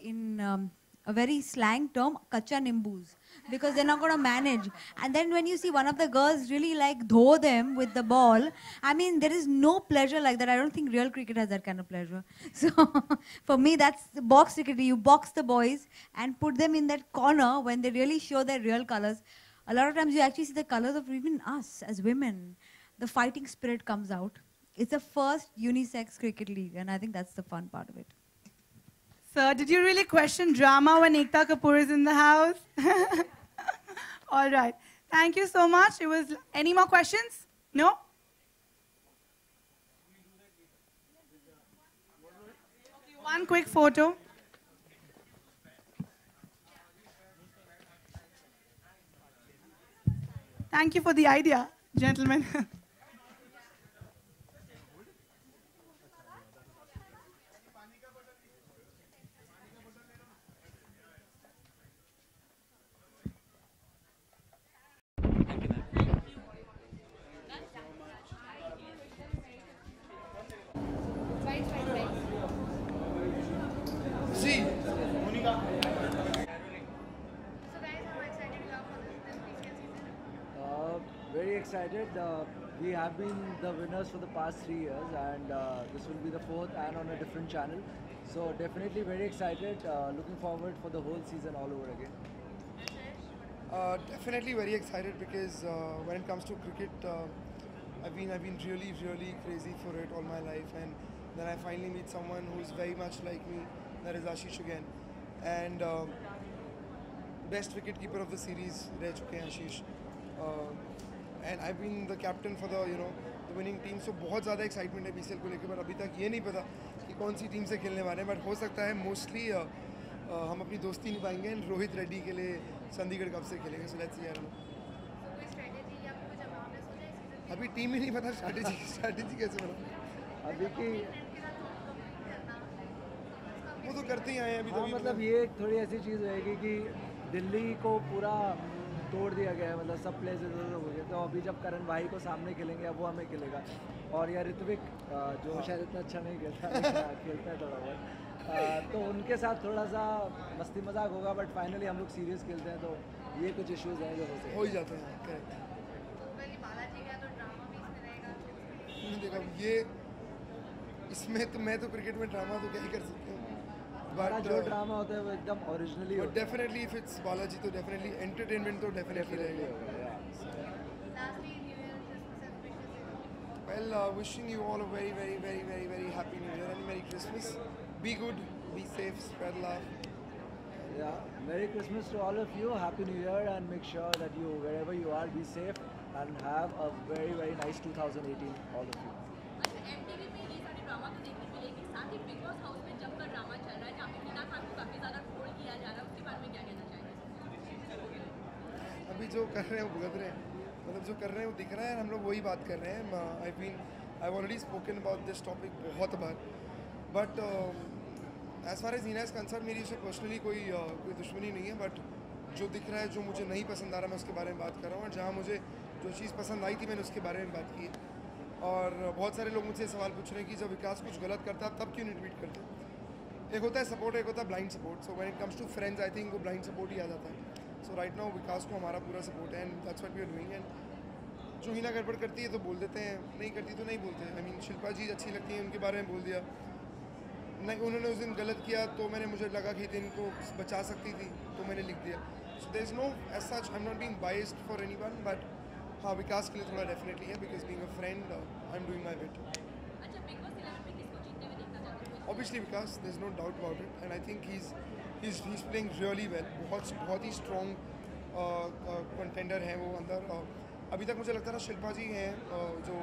in a very slang term, kacha nimbus, because they're not going to manage. And then when you see one of the girls really like dho them with the ball, I mean, there is no pleasure like that. I don't think real cricket has that kind of pleasure. So for me, that's the box cricket. You box the boys and put them in that corner when they really show their real colors. A lot of times you actually see the colors of even us as women. The fighting spirit comes out. It's the first unisex cricket league, and I think that's the fun part of it. Sir, did you really question drama when Ekta Kapoor is in the house? All right. Thank you so much. It was. Any more questions? No? Okay, one quick photo. Thank you for the idea, gentlemen. Very excited. We have been the winners for the past 3 years, and this will be the 4th and on a different channel. So definitely very excited. Looking forward for the whole season all over again. Definitely very excited because when it comes to cricket, I've been really crazy for it all my life, and then I finally meet someone who's very much like me. That is Ashish again, and best wicket keeper of the series रह चुके हैं आशीष. And I've been the captain for the the winning team. So बहुत ज़्यादा excitement है BCL को लेकर, पर अभी तक ये नहीं पता कि कौन सी टीम से खेलने वाले हैं. बट हो सकता है मोस्टली हम अपनी दोस्ती निभाएंगे एंड रोहित रेड्डी के लिए चंडीगढ़ कप से खेलेंगे. सो लेट्स सी यार. अभी टीम ही नहीं पता स्ट्रैटेजी कैसे बना अभी की वो तो करते ही आए हैं अभी. हाँ, मतलब ये थोड़ी ऐसी चीज़ रहेगी कि दिल्ली को पूरा तोड़ दिया गया है, मतलब सब प्लेयर्स इधर हो गए. तो अभी जब करण भाई को सामने खेलेंगे अब वो हमें खेलेगा. और या ऋत्विक जो शायद इतना अच्छा नहीं खेलता खेलता है थोड़ा बहुत, तो उनके साथ थोड़ा सा मस्ती मजाक होगा. बट फाइनली हम लोग सीरियस खेलते हैं, तो ये कुछ इश्यूज हैं जो हो ही जाते हैं. करेक्ट. देखा ये इसमें तो मैं तो क्रिकेट में ड्रामा तो क्या ही कर सकती हूँ. बट जो ड्रामा होता है वो एकदम ओरिजिनली होता है. डेफिनेटली इफ इट्स बालाजी तो डेफिनेटली एंटरटेनमेंट तो डेफिनेटली रहेगा. Well, wishing you all a very happy New Year and Merry Christmas. Be good, be safe, spread love. Yeah, Merry Christmas to all of you. Happy New Year, and make sure that you, wherever you are, be safe and have a very nice 2018, all of you. MTV पे ये सारे drama तो देखने मिलेंगे, साथ ही big boss house में जमकर drama चल रहा है जहाँ पे टीना खान को काफी ज्यादा ट्रोल किया जा रहा है, उसके बारे में क्या कहना चाहेंगे? अभी जो कर रहे हैं वो भुगत रहे हैं, मतलब जो कर रहे हैं वो दिख रहा है. हम लोग वही बात कर रहे हैं. I've already spoken about this topic बहुत बार, but as far as Hina is concerned, मेरी उससे पर्सनली कोई दुश्मनी नहीं है. बट जो दिख रहा है, जो मुझे नहीं पसंद आ रहा, मैं उसके बारे में बात कर रहा हूँ. और जहाँ मुझे जो चीज़ पसंद आई थी मैंने उसके बारे में बात की. और बहुत सारे लोग मुझसे सवाल पूछ रहे हैं कि जब विकास कुछ गलत करता है तब क्यों नहीं ट्वीट करते. एक होता है सपोर्ट, एक होता है blind support. So when it comes to friends I think वो ब्लाइंड सपोर्ट ही आ जाता है. सो राइट नाउ विकास को हमारा पूरा सपोर्ट है, and that's what we are doing. And जो हिना गड़बड़ करती है तो बोल देते हैं, नहीं करती तो नहीं बोलते. आई मीन शिल्पा जी अच्छी लगती है, उनके बारे में बोल दिया. नहीं, उन्होंने उस दिन गलत किया तो मुझे लगा कि इनको बचा सकती थी तो मैंने लिख दिया. So there is no as such, I am not being biased for anyone. But हाँ, विकास के लिए थोड़ा डेफिनेटली है, because being a friend I am doing my bit. अच्छा, बिग बॉस 11 में किसको जीतते हुए देखना चाहते हो? Obviously Vikas, there's no doubt about it, and I think he's playing really well. बहुत ही strong contender हैं वो अंदर. अभी तक मुझे लगता था शिल्पा जी हैं जो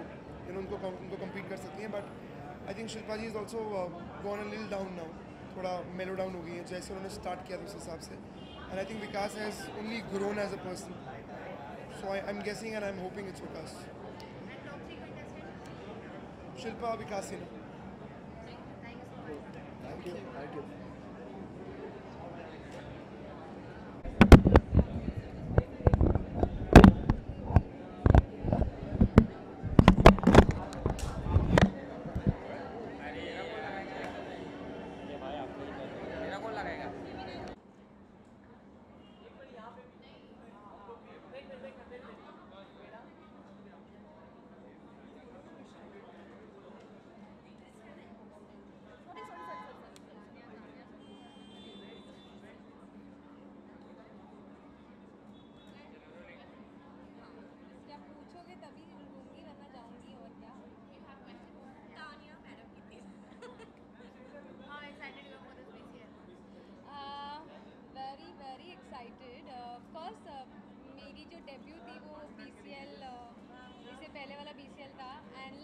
उनको compete कर सकती हैं, but I think Shilpa ji is also gone a little down now. थोड़ा mellow down हो गई है, जैसे उन्होंने start किया था उस हिसाब से. And I think Vikas has only grown as a person. So I'm guessing and I'm hoping it's विकास. शिल्पा, विकास ही ना. Thank you.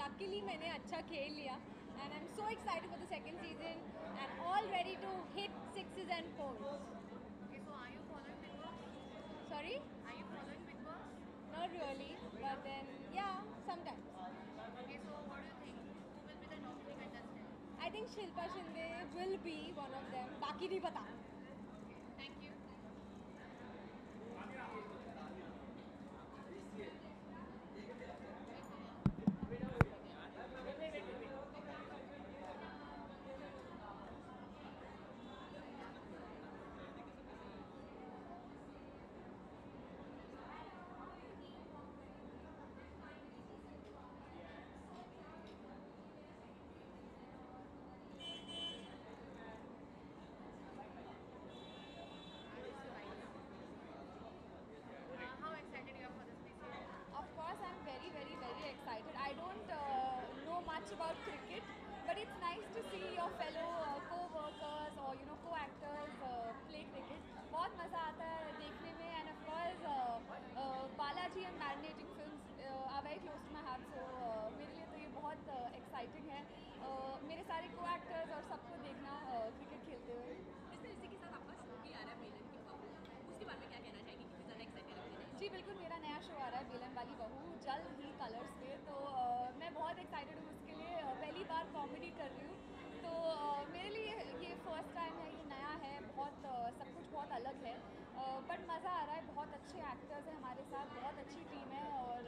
लकीली मैंने अच्छा खेल लिया and I am so excited for the second season and all ready to hit sixes and fours. Okay, so are you following Big Boss? Sorry? Are you following Big Boss? Not really, but then yeah, sometimes. Okay, so what do you think? Who will be the top 3 contestants? I think Shilpa Shinde will be one of them. बाकी नहीं पता. Thank you. How excited you are for this BCL? Of course, I'm very, very, very excited. I don't know much about cricket, but it's nice to see your fellow co-workers or co-actors play cricket. बहुत मज़ा आता है देखने में, and of course Balaji and Marinating Films are very close to my heart, so मेरे लिए तो ये बहुत exciting है. मेरे सारे co-actors और सबको देखना क्रिकेट खेलते हुए. इसी के साथ आपका शो भी आ रहा है बेलन की बहू, उसके बारे में क्या कहना चाहेंगे? कितनी ज़्यादा एक्साइटेड है? जी बिल्कुल, मेरा नया शो आ रहा है बेलन वाली बहू जल्द ही कलर्स पे, तो मैं बहुत एक्साइटेड हूँ उसके लिए. पहली बार कॉमेडी कर रही हूँ, तो मेरे लिए ये फर्स्ट टाइम है, ये नया है, बहुत सब कुछ बहुत अलग है, बट मज़ा आ रहा है. बहुत अच्छे एक्टर्स हैं हमारे साथ, बहुत अच्छी टीम है और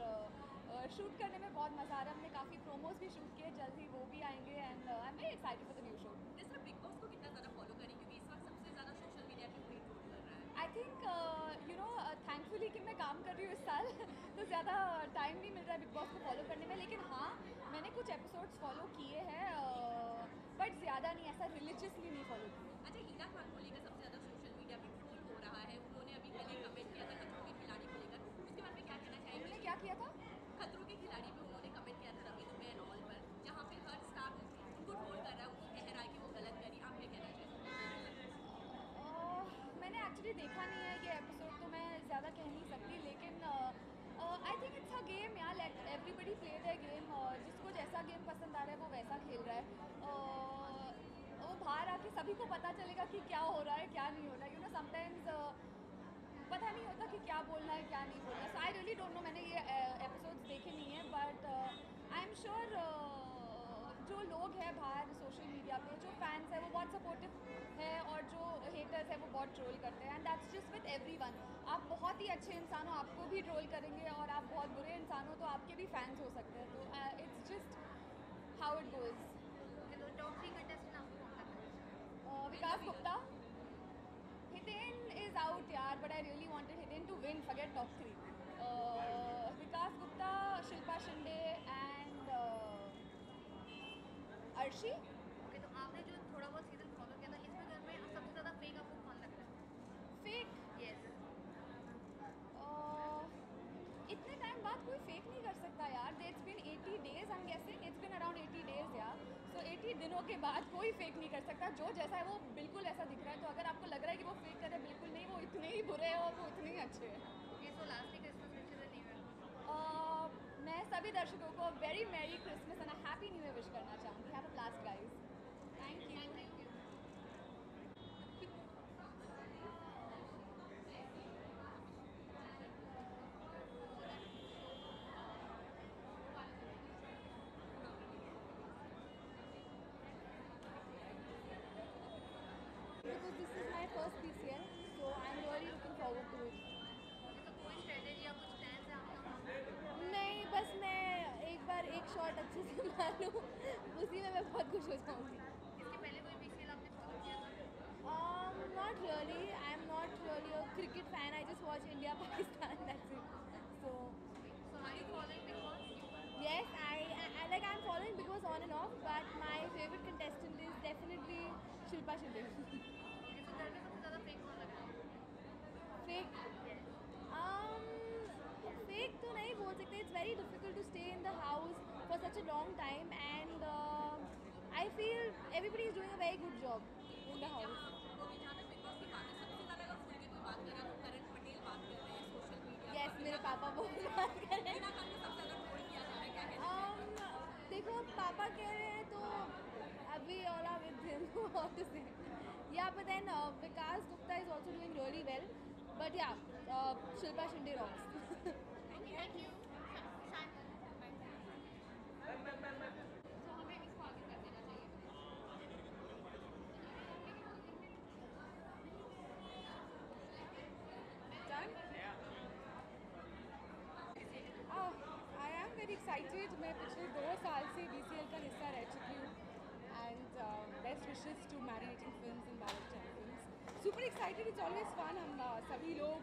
शूट करने में बहुत मज़ा आ रहा है. हमने काफ़ी प्रोमोज भी शूट किए, जल्द ही वो भी आएंगे and I am very excited for the new show. इस वक्त बिग बॉस को कितना ज़्यादा फॉलो करें, क्योंकि इस वक्त सबसे ज़्यादा सोशल मीडिया पे वही ट्रोल कर रहा है. आई थिंक थैंकफुली कि मैं काम कर रही हूँ इस साल तो ज़्यादा टाइम नहीं मिल रहा है बिग बॉस को फॉलो करने में, लेकिन हाँ मैंने कुछ एपिसोड्स फॉलो किए हैं, बट ज़्यादा नहीं, ऐसा रिलीजियसली नहीं फॉलो किया. अच्छा, हिना खान को लेकर सबसे ज़्यादा सोशल मीडिया पे ट्रोल हो रहा है. उन्होंने अभी कल एक कमेंट किया था खतरों के खिलाड़ी को लेकर, उसके बारे में क्या कहना चाहेंगे? उन्होंने क्या किया था? खतरों के खिलाड़ी पे उन्होंने कमेंट किया था रवि दुबे एंड ऑल पर, जहाँ पे हर स्टाफ उनको ट्रोल कर रहा है, उनको कह रहा है कि वो गलत करी. आप क्या कहना चाहेंगे? मैंने एक्चुअली देखा नहीं है ये एपिसोड, तो मैं ज़्यादा कह नहीं सकती, लेकिन I think it's a game यार, let everybody play the game. जिसको जैसा गेम पसंद आ रहा है वो वैसा खेल रहा है. वो बाहर आके सभी को पता चलेगा कि क्या हो रहा है क्या नहीं हो रहा है. समटाइम्स पता नहीं होता कि क्या बोलना है क्या नहीं बोलना. सो आई रियली डोंट नो, मैंने ये एपिसोड्स देखे नहीं हैं, बट आई एम श्योर जो लोग हैं बाहर सोशल मीडिया पे, जो फैंस हैं वो बहुत सपोर्टिव है और जो हेटर्स हैं वो बहुत ट्रोल करते हैं, and that's just with everyone. आप बहुत ही अच्छे इंसान हो, आपको भी ट्रोल करेंगे, और आप बहुत बुरे इंसान हो तो आपके भी फैंस हो सकते हैं. तो it's just how it goes. तो टॉप 3 कंटेस्टेंट आपको कौन लगता है? विकास गुप्ता. हितेन इज आउट यार, but I really wanted Hiten to win, forget top 3. Vikas Gupta, Shilpa Shinde and Arshi. Okay, तो आपने जो थोड़ा बहुत सीजन फॉलो किया था, इसमें घर में सबसे ज़्यादा फेक आपको कौन लग रहा है? फेक? यस. इतने टाइम बाद कोई फेक नहीं कर सकता यार. It's been 80 days, I am guessing it's been around 80 days यार. सो 80 दिनों के बाद कोई फेक नहीं कर सकता. जो जैसा है वो बिल्कुल ऐसा दिख रहा है, तो अगर आपको लग रहा है कि वो फेक कर रहे हैं, बिल्कुल नहीं, वो इतने ही बुरे हैं और वो इतने ही अच्छे हैं. Okay, so lastly Christmas wishes and new year. मैं सभी दर्शकों को very merry Christmas and a happy new year wish करना चाहूँगी. Have a blast guys. Thank you. Thank you. Because this is my first PCL, so I'm really looking forward to it. तो कोई strategy या कुछ plan है आपका? नहीं, बस मैं एक बार एक शॉट अच्छे से मारूं, उसी में मैं बहुत खुश हो जाऊंगी. इसके पहले कोई बीसीएल आपने फॉलो किया था? Not really. I'm not really a cricket fan. I just watch India Pakistan. That's it. So are you following Big Boss? yes, I like I'm following Big Boss on and off, but my favorite contestant is definitely Shilpa Shinde. Okay, तो घर में सबसे ज़्यादा fake कौन लग रहा है? Fake? Fake तो नहीं बोल सकते. It's very difficult to stay in the house for such a long time, and I feel everybody is doing a very good job in the house. Yes, मेरे पापा बहुत बात कर रहे हैं. पापा कह रहे हैं तो अभी all are with him. What to say? Yeah, but then Vikas Gupta is also doing really well. But yeah, Shilpa Shinde rocks. Thank you. Done? I am very excited. मैं पिछले 2 साल से BCL का हिस्सा रह चुकी हूँ and best wishes to Marinating Films and Bharat Champions. Super excited. It's always fun. हम सभी लोग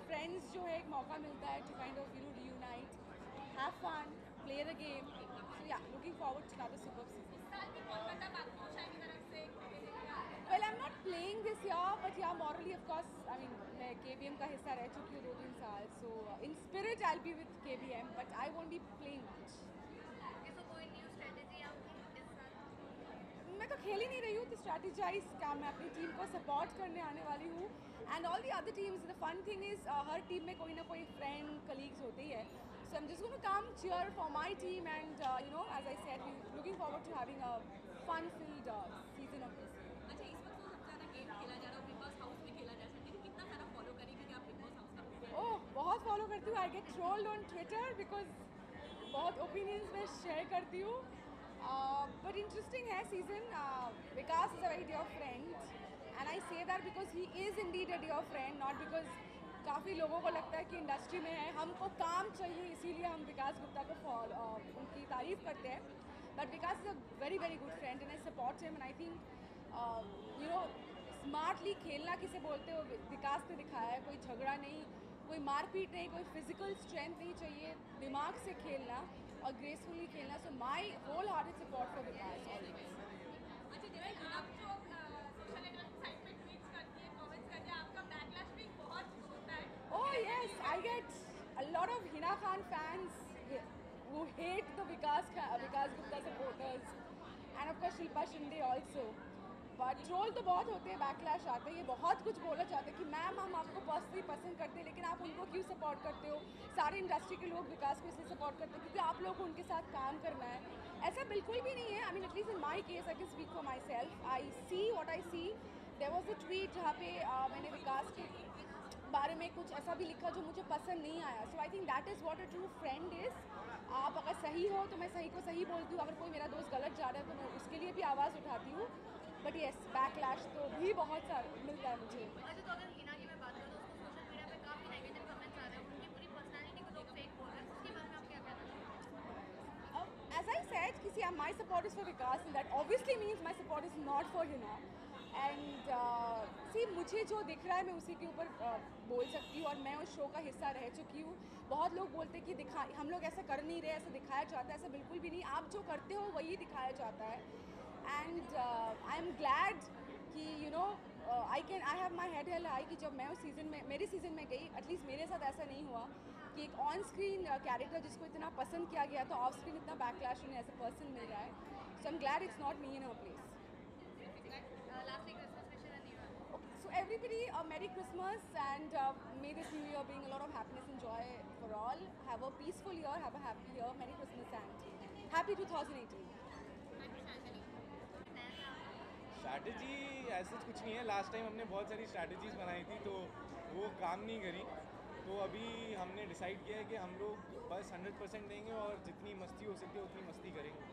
friends जो है एक मौका मिलता है to kind of reunite, have fun, play the game. So yeah, looking forward to another superb season. Well, I'm not playing this year, but yeah, morally, of course, I mean, मैं KBM का हिस्सा रह चुकी हूँ 2-3 साल, so in spirit I'll be with KBM, but I won't be playing much. So कोई new strategy आपकी इस साल? मैं तो खेल ही नहीं रही हूँ, तो strategize क्या मैं अपनी टीम को support करने आने वाली हूँ, and all the other teams. The fun thing is her team में कोई ना कोई friend, colleagues होते ही है. So I'm just going to come cheer for my team, and you know, as I said, we're looking forward to having a fun-filled season of this. अच्छा, इस वक्त तो सबसे ज़्यादा गेम खेला जा रहा है, बिग बॉस हाउस में खेला जा सकता है, कितना सारा फॉलो करें क्योंकि आप बिग बॉस हाउस का fan हैं। ओह, बहुत फॉलो करती हूँ. I get trolled on Twitter because बहुत opinions मैं share करती हूँ. But interesting है season. Vikas is a very dear friend, and I say that because he is indeed a dear friend, not because काफ़ी लोगों को लगता है कि इंडस्ट्री में है, हमको काम चाहिए, इसीलिए हम विकास गुप्ता को उनकी तारीफ़ करते हैं. But Vikas is a very very good friend and I support him, and I think you know smartly खेलना किसे बोलते हो विकास ने दिखाया है. कोई झगड़ा नहीं, कोई मारपीट नहीं, कोई फिजिकल स्ट्रेंथ नहीं चाहिए, दिमाग से खेलना और ग्रेसफुली खेलना. So my whole hearted support for Vikas always. अच्छा, जैसे आप जो सोशल नेटवर्क साइट पे ट्वीट्स करती है, कमेंट्स करती है, आपका बैकलैश भी बहुत होता है. Oh yes, I get a lot of Hina Khan fans who hate the Vikas Gupta supporters, and of course Shilpa Shinde also. But troll तो बहुत होते हैं, बैकलैश आते हैं, ये बहुत कुछ बोला जाता है कि मैम हम आपको पर्सनली पसंद करते हैं, लेकिन आप उनको क्यों सपोर्ट करते हो. सारे इंडस्ट्री के लोग विकास को इसलिए सपोर्ट करते हैं क्योंकि आप लोगों को उनके साथ काम करना है. ऐसा बिल्कुल भी नहीं है. I mean at least in my case I can speak for myself. I see what I see. There was a tweet जहाँ पे मैंने विकास के बारे में कुछ ऐसा भी लिखा जो मुझे पसंद नहीं आया. So I think that is what a true friend is. आप अगर सही हो तो मैं सही को सही बोलती हूँ, अगर कोई मेरा दोस्त गलत जा रहा है तो मैं उसके लिए भी आवाज़ उठाती हूँ. बट येस, बैकलैश तो भी बहुत सारा मिलता है मुझे. अच्छा, तो अगर हिना की मैं बात करूँ तो उसको सोशल मीडिया पे काफ़ी नेगेटिव कमेंट्स आ रहे हैं, उनकी पूरी पर्सनैलिटी को लोग फेक बोल रहे हैं, उसके बारे में आप क्या कहना चाहेंगे? As I said, see, my support is for Vikas, and that obviously means my support is not for Hina. And see, मुझे जो दिख रहा है मैं उसी के ऊपर बोल सकती हूँ, और मैं उस शो का हिस्सा रह चुकी हूँ. बहुत लोग बोलते हैं कि हम लोग ऐसा कर नहीं रहे, ऐसा दिखाया जाता है. ऐसा बिल्कुल भी नहीं. आप जो करते हो वही दिखाया जाता है. एंड आई एम ग्लैड कि you know I have my head held high कि जब मैं उस सीज़न में मेरे सीज़न में गई, एटलीस्ट मेरे साथ ऐसा नहीं हुआ कि एक ऑन स्क्रीन कैरेक्टर जिसको इतना पसंद किया गया तो ऑफ स्क्रीन इतना बैकलैश उन्हें एज अ पर्सन मिल रहा है. So I am glad it's not me in a place. Lastly, Christmas wishes and New Year. Okay, so everybody, Merry Christmas, and may this New Year bring a lot of happiness and joy for all. Have a peaceful year, have a happy year. Merry Christmas and happy 2018. Strategy ऐसा कुछ नहीं है. Last time हमने बहुत सारी strategies बनाई थी तो वो काम नहीं करी, तो अभी हमने डिसाइड किया है कि हम लोग बस 100% देंगे और जितनी मस्ती हो सकती है उतनी मस्ती करेंगे.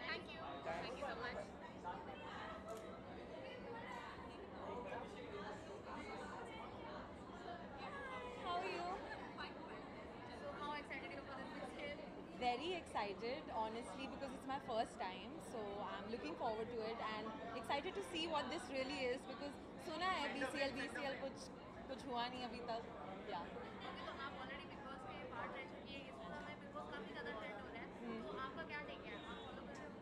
Thank you. Thank you so much. How are you? So how excited are you for this BCL? Very excited, honestly, because it's my first time. So I'm looking forward to it and excited to see what this really is, because सुना है BCL कुछ हुआ नहीं अभी तक. Yeah. तो आप already big boss के पार्ट रह चुकी है, इस समय बिग बॉस काफ़ी ज़्यादा ट्रेंड हो रहा है, तो आपका क्या टेक है, आप फॉलो कर रहे हो?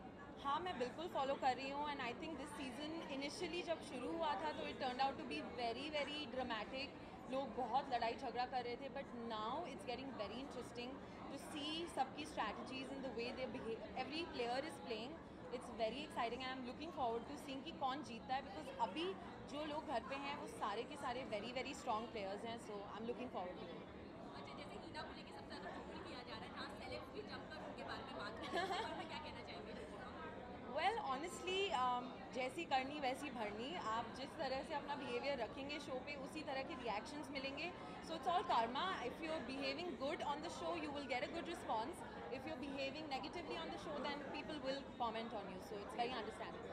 हाँ, मैं बिल्कुल फॉलो कर रही हूँ. And I think this season initially जब शुरू हुआ था तो it turn out to be very very dramatic. लोग बहुत लड़ाई झगड़ा कर रहे थे, but now it's getting very interesting to see सबकी strategies in the way they behave. Every player is playing. It's very exciting and I am looking forward to seeing कि कौन जीतता है, बिकॉज अभी जो लोग घर पे हैं वो सारे के सारे वेरी वेरी स्ट्रॉन्ग प्लेयर्स हैं. So I am looking forward to it. अच्छा, जैसे हिना को लेके सबसे ज़्यादा ट्रोल किया जा रहा है, जहाँ सेलेब्स भी जमकर उनके बारे में बात कर रहे हैं, क्या कहना चाहिए? Well, honestly, जैसी करनी वैसी भरनी. आप जिस तरह से अपना बिहेवियर रखेंगे शो पे उसी तरह के रिएक्शंस मिलेंगे. So it's all karma. If you're behaving good on the show, you will get a good response. If you're behaving negatively on the show, then people will comment on you. So it's very understandable.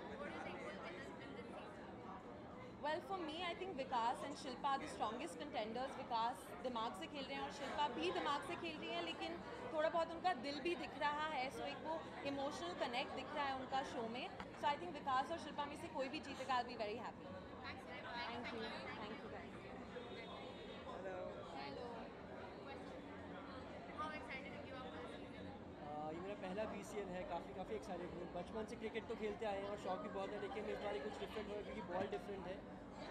Well, for me, I think Vikas and Shilpa are the strongest contenders. Vikas दिमाग से खेल रहे हैं और शिल्पा भी दिमाग से खेल रही है, लेकिन थोड़ा बहुत उनका दिल भी दिख रहा है. सो एक वो इमोशनल कनेक्ट दिख रहा है उनका शो में. सो आई थिंक विकास और शिल्पा में से कोई भी जीतेगा. I'll be very happy. Thank you. Thank you guys. ये मेरा पहला BCL है. काफ़ी एक्साइटेड हूँ. बचपन से क्रिकेट तो खेलते आए हैं और शौक भी बहुत है, लेकिन इस बार कुछ डिफरेंट होगा क्योंकि बॉल डिफरेंट है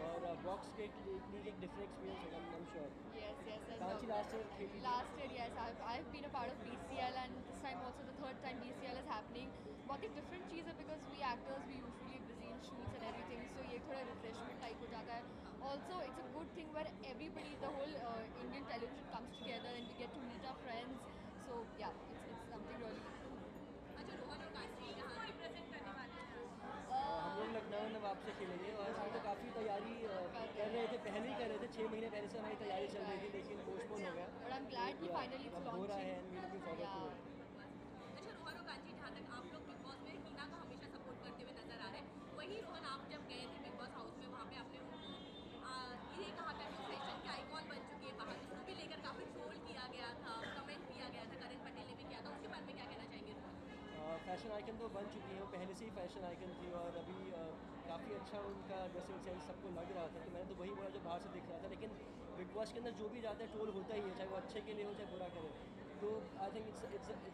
और बॉक्स क्रिकेट लीग एक डिफरेंट एक्सपीरियंस होगा. I'm sure. Yes. Kanchi last year खेली. Last year, yes. I've been a part of BCL, and this time also the third time BCL is happening. बहुत ही different चीज़ है because we actors we usually busy in shoots and everything, so ये थोड़ा refreshment type हो जाता है. Also, it's a good thing where everybody, the whole Indian television comes together and we get to meet our friends. So yeah, it's something really. अच्छा, रोहन और कांची यहाँ represent करने वाले हैं. हम लोग लखनऊ नवाब से खेलेंगे और हम तो काफ़ी तैयारी कर रहे थे. पहले ही कर रहे थे, 6 महीने पहले से हमारी तैयारी चल रही थी, लेकिन पोस्टपोन हो गया. But I'm glad कि finally it's हो रहा है launching. and we're looking forward to it. अच्छा, रोहन और कांची, जहाँ तक आप लोग बिग बॉस में हीना को हमेशा सपोर्ट करते हुए नजर आ रहे हैं, वही रोहन आप जब गए थे बिग बॉस हाउस में, वहाँ पे आपने उनको ये कहा था कि फैशन के आइकॉन बन चुकी है. बाहर उसको भी लेकर काफ़ी ट्रोल किया गया था, कमेंट किया गया था, करण पटेल ने भी किया था. उसके बारे में क्या कहना चाहेंगे रोहन? फैशन आइकन तो बन चुकी है, वो पहले से ही फैशन आइकन थी और अभी काफ़ी अच्छा उनका ड्रेसिंग सेंस सबको लग रहा था. तो मैंने तो वही बोला जो बाहर से दिख रहा था, लेकिन बिग बॉस के अंदर जो भी जाता है ट्रोल होता ही है, चाहे वो अच्छे के लिए हो चाहे बुरा करे. तो I think it's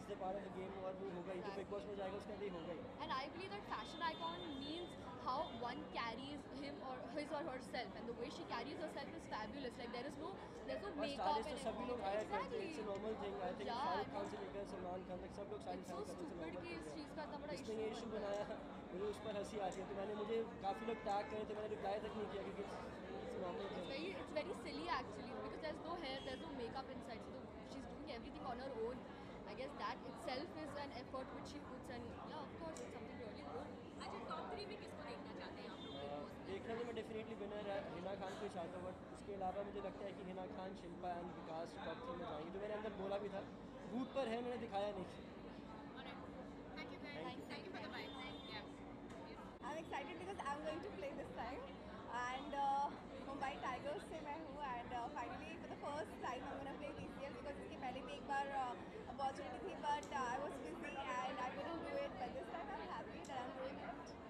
the part of the game और वो होगा ही. जो बिग बॉस में जाएगा उसके अंदर ही होगा ही. And I believe that fashion icon means how one carries him or his or herself, and the way she carries herself is fabulous. Like there's no और makeup स्टाइलिस्ट तो and सभी लोग higher करते हैं. It's a normal thing. I think Yeah, Shahrukh Khan से लेकर सलमान खान तक सब लोग साइड It's so stupid कि इस चीज़ का इतना बड़ा इसने issue ये इशू बनाया, मुझे उस पर हंसी आती है. तो मुझे काफ़ी लोग टैग करे थे, मैंने रिप्लाई तक नहीं किया क्योंकि it's normal thing. It's very silly actually because there's no hair, there's no makeup inside. So she's doing everything on her own. I guess that itself is an effort which she puts, and yeah, of course, it's something really good. अच्छा, top 3 में किसको देखना चाहते हैं आप लोग? देखना तो मैं डेफिनेटली विनर हिना खान को चाहता हूँ, बट उसके अलावा मुझे लगता है कि Hina Khan, Shilpa and Vikas top 3 में जाएंगे. जो मैंने अंदर बोला भी था, बूथ पर है, मैंने दिखाया नहीं. Thank you for the bye. Yeah. I'm excited because I'm going to play this time, and Mumbai Tigers से मैं हूँ, and finally for the first time I'm going to play BCL because इसके पहले भी एक बार opportunity थी, but I was busy and I couldn't do it. But this time I'm happy that I'm doing it.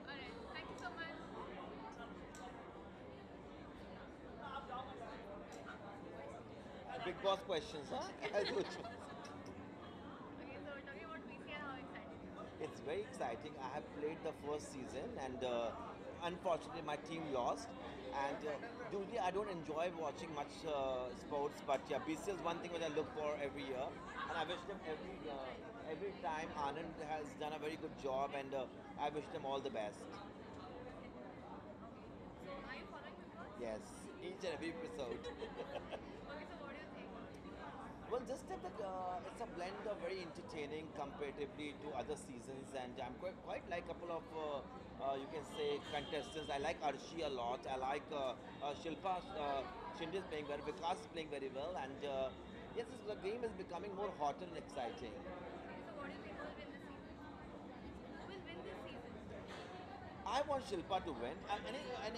Alright, thank you so much. Big Boss questions, huh? As usual. Okay, so talking about BCL, how excited you are? It's very exciting. I have played the first season and unfortunately my team lost. And usually I don't enjoy watching much sports, but yeah, BCL is one thing which I look for every year. And I wish them every time. Anand has done a very good job and I wish them all the best. So, are you following Big Boss? Yes, each and every episode. Okay, so what do you think? Well, just that it's a blend of very entertaining comparatively to other seasons, and I'm quite like a couple of you can say contestants. I like Arshi a lot. I like Shilpa Shinde is playing well. Vikas is playing very well, and yes, the game is becoming more hotter and exciting. So, what do you think will win this season? Who will win this season? I want Shilpa to win.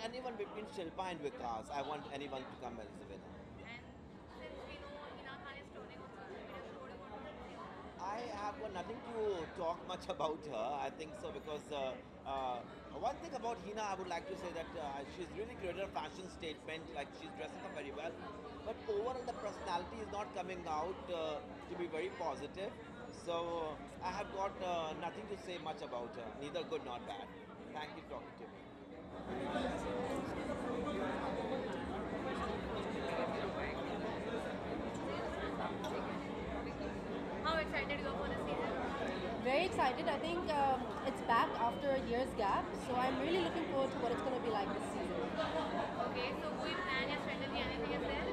Anyone between Shilpa and Vikas, I want anyone to come as the winner. And since we know Hina Khan is trolling on social media, so what about her? I have got nothing to talk much about her. I think so because one thing about Hina, I would like to say that she's really created a fashion statement. Like she's dressing up very well, but overall the personality is not coming out to be very positive. So I have got nothing to say much about her, neither good nor bad. Thank you for talking to me. How excited you are for the season? Very excited. I think it's back after a year's gap, so I'm really looking forward to what it's going to be like this season. Okay, so कोई plan या strategy anything is there?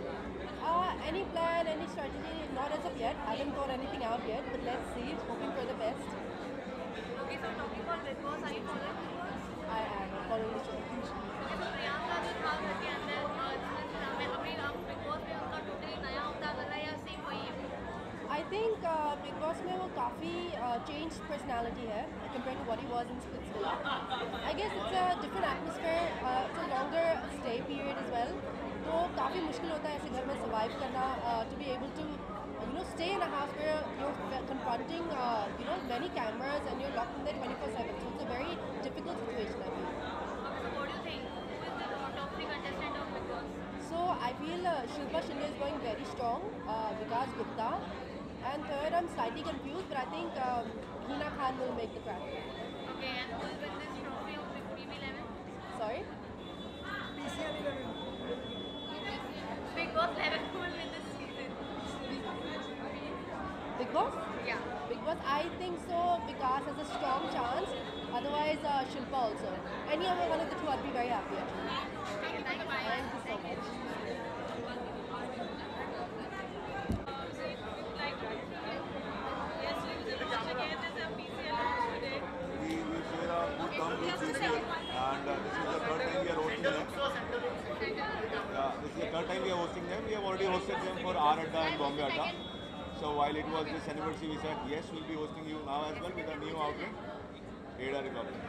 Any plan, any strategy, not as of yet. I haven't thought anything out yet, but let's see. Hoping for the best. Okay, so talking about Bigg Boss, are you following Bigg Boss? I am following the show. Okay, so Priyanka जो था घर के अंदर में अभी अब Bigg Boss में उनका टोटली नया अवतार लग रहा है या सेम वही है? I think Bigg Boss में वो काफ़ी changed personality है compared to what he was in Splitsvilla. I guess it's a different atmosphere, it's a longer stay period as well. तो काफ़ी मुश्किल होता है ऐसे घर में survive करना, to be able to stay in a house where you're confronting many cameras and you're locked in there 24/7. So it's a very difficult situation, I feel. So what do you think? Who is the top 3 contestant of Bigg Boss? So I feel Shilpa Shinde is going very strong, Vikas Gupta, and third I'm slightly confused, but I think Hina Khan will make the crack. Okay, and who will win this trophy of BB11? Sorry? Bigg Boss 11, who will win this season? Bigg Boss? Yeah. Bigg Boss, I think so. Vikas has a strong chance. Otherwise, Shilpa also. Any other one of the two, I'd be very happy actually. Okay, thank you. Thank you so much. This is the third time we are hosting them. We have already hosted them for R Adda and Bombay Adda. So while it was this anniversary, we said yes, we'll be hosting you now as well with a new outlet, Ada Republic.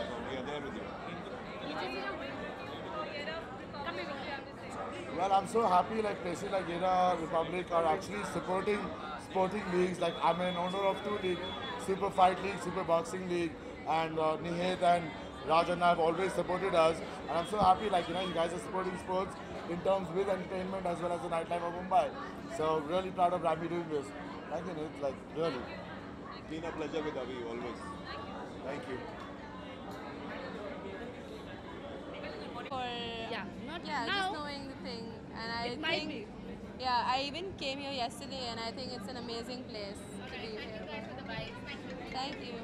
So we are there with you. Well, I'm so happy like places like Ada Republic are actually supporting sporting leagues. Like I'm an owner of 2 leagues, Super Fight League, Super Boxing League, and Nihet and Rajan have always supported us. And I'm so happy like you guys are supporting sports in terms with entertainment as well as the nightlife of Mumbai. So really proud of Rami doing this. Thank you, Nihet. Like really. Been a pleasure with Avi always. Thank you. Just knowing the thing, and I think, I even came here yesterday, and I think it's an amazing place to be here. Thank you.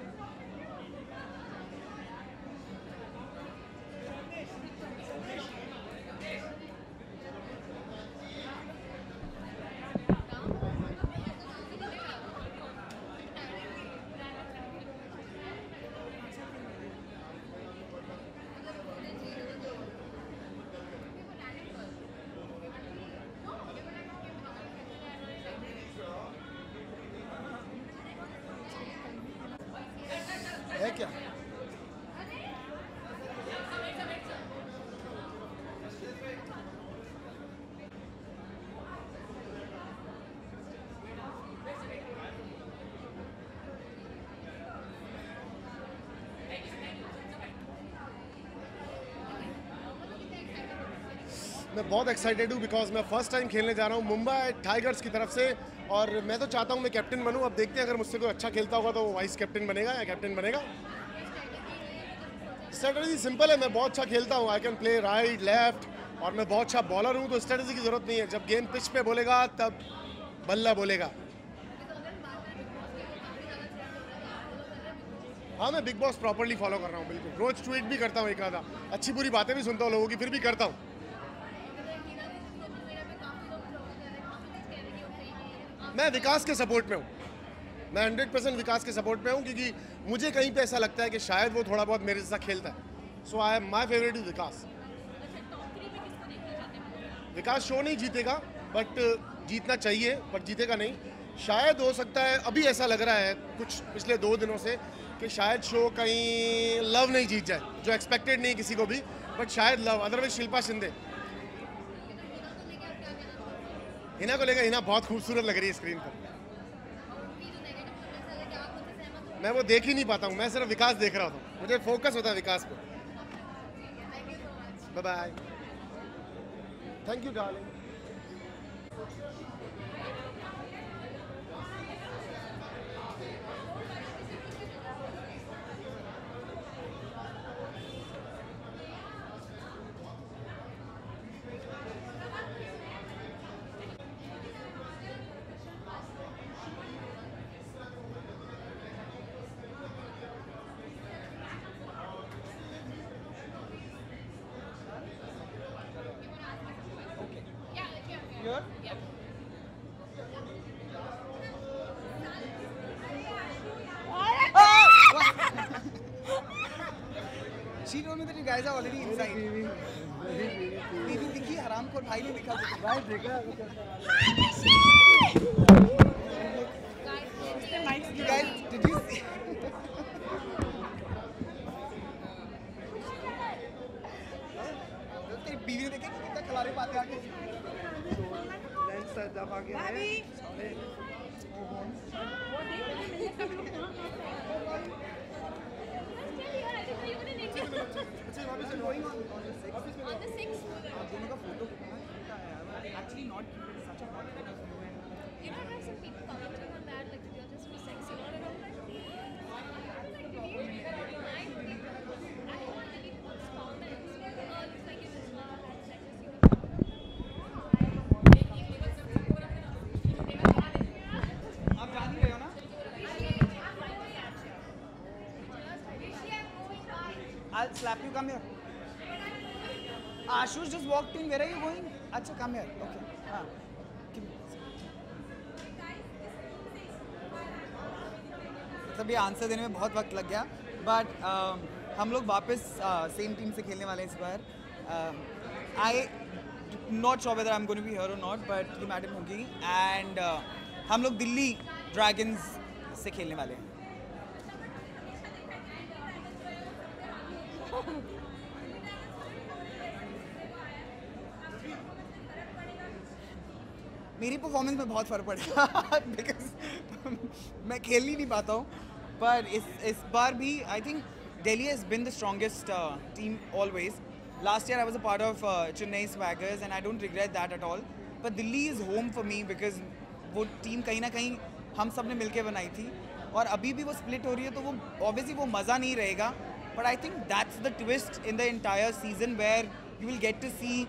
है क्या? मैं बहुत excited हूँ because मैं first time खेलने जा रहा हूँ मुंबई टाइगर्स की तरफ से और मैं तो चाहता हूँ मैं कैप्टन बनूँ। अब देखते हैं अगर मुझसे कोई अच्छा खेलता होगा तो वो वाइस कैप्टन बनेगा या कैप्टन बनेगा। स्ट्रेटजी सिंपल है, मैं बहुत अच्छा खेलता हूँ, I can play right left और मैं बहुत अच्छा बॉलर हूँ, तो स्ट्रेटजी की ज़रूरत नहीं है। जब गेम पिच पे बोलेगा तब बल्ला बोलेगा। हाँ, मैं बिग बॉस प्रॉपर्ली फॉलो कर रहा हूँ, बिल्कुल। रोज ट्वीट भी करता हूँ, एक आधा अच्छी बुरी बातें भी सुनता हूँ लोगों की, फिर भी करता हूँ। मैं विकास के सपोर्ट में हूँ, मैं 100% विकास के सपोर्ट में हूँ, क्योंकि मुझे कहीं पे ऐसा लगता है कि शायद वो थोड़ा बहुत मेरे जैसा खेलता है। So I am my favourite is Vikas. Vikas show नहीं जीतेगा, बट जीतना चाहिए, बट जीतेगा नहीं। शायद हो सकता है, अभी ऐसा लग रहा है कुछ पिछले 2 दिनों से कि शायद शो कहीं लव नहीं जीत जाए, जो एक्सपेक्टेड नहीं किसी को भी, बट शायद लव। अदरवाइज शिल्पा शिंदे। हिना को लेकर, हिना बहुत खूबसूरत लग रही है स्क्रीन पर। मैं वो देख ही नहीं पाता हूँ, मैं सिर्फ विकास देख रहा था, मुझे फोकस होता है विकास पे। Bye bye, thank you darling. Here? guys are already inside. बीवी दिखी हराम खोर भाई ने दिखा भाई देखा You guys, did you see? तेरी बीवी ने देखे कितना खिलाड़ी पाते आके लेंस दब आ गया है On the 6th. दोनों का photo actually not such a hot photo. You know, there's some people commenting on that, like you're just too sexy or whatever. Like, did you read it online? I don't want any false comments. Looks like you just not that sexy. आप जान ही रहे हो ना? I'll slap you. Come here. Ashush just walked in. Where are you going? Acha, come here. Okay. हाँ. सब ये answer देने में बहुत वक्त लग गया, बट हम लोग वापस सेम टीम से खेलने वाले हैं इस बार. I not sure whether I am going to be here और नॉट, बट ये मैडम होगी. एंड हम लोग दिल्ली ड्रैगन्स से खेलने वाले हैं. मेरी परफॉर्मेंस में बहुत फ़र्क पड़ेगा बिकॉज मैं खेल ही नहीं पाता हूँ. पर इस बार भी I think Delhi has been the strongest team always. Last year I was a part of Chennai Swaggers and I don't regret that at all. पर Delhi is home for me because वो टीम कहीं ना कहीं हम सब ने मिलकर बनाई थी, और अभी भी वो स्प्लिट हो रही है, तो वो ऑब्वियसली वो मज़ा नहीं रहेगा. But I think that's the twist in the entire season where you will get to see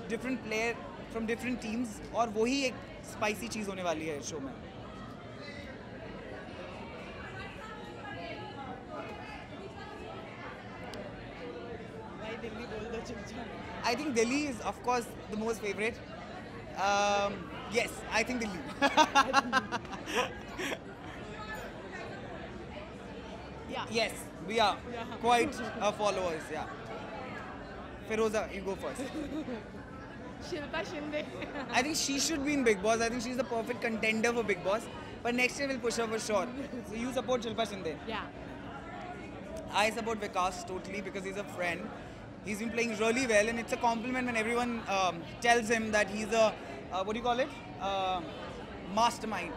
different player from different teams, और वही एक स्पाइसी चीज़ होने वाली है शो में. I think Delhi is of course the most favorite. Yes, I think Delhi. Yeah. Yes, we are quite followers. Yeah. Feroza, you go first. Shilpa Shinde. I think she should be in Big Boss. I think she's the perfect contender for Big Boss. But next year we'll push her for sure. So you support Shilpa Shinde? Yeah. I support Vikas totally because he's a friend. He's been playing really well, and it's a compliment when everyone tells him that he's a what do you call it? Mastermind.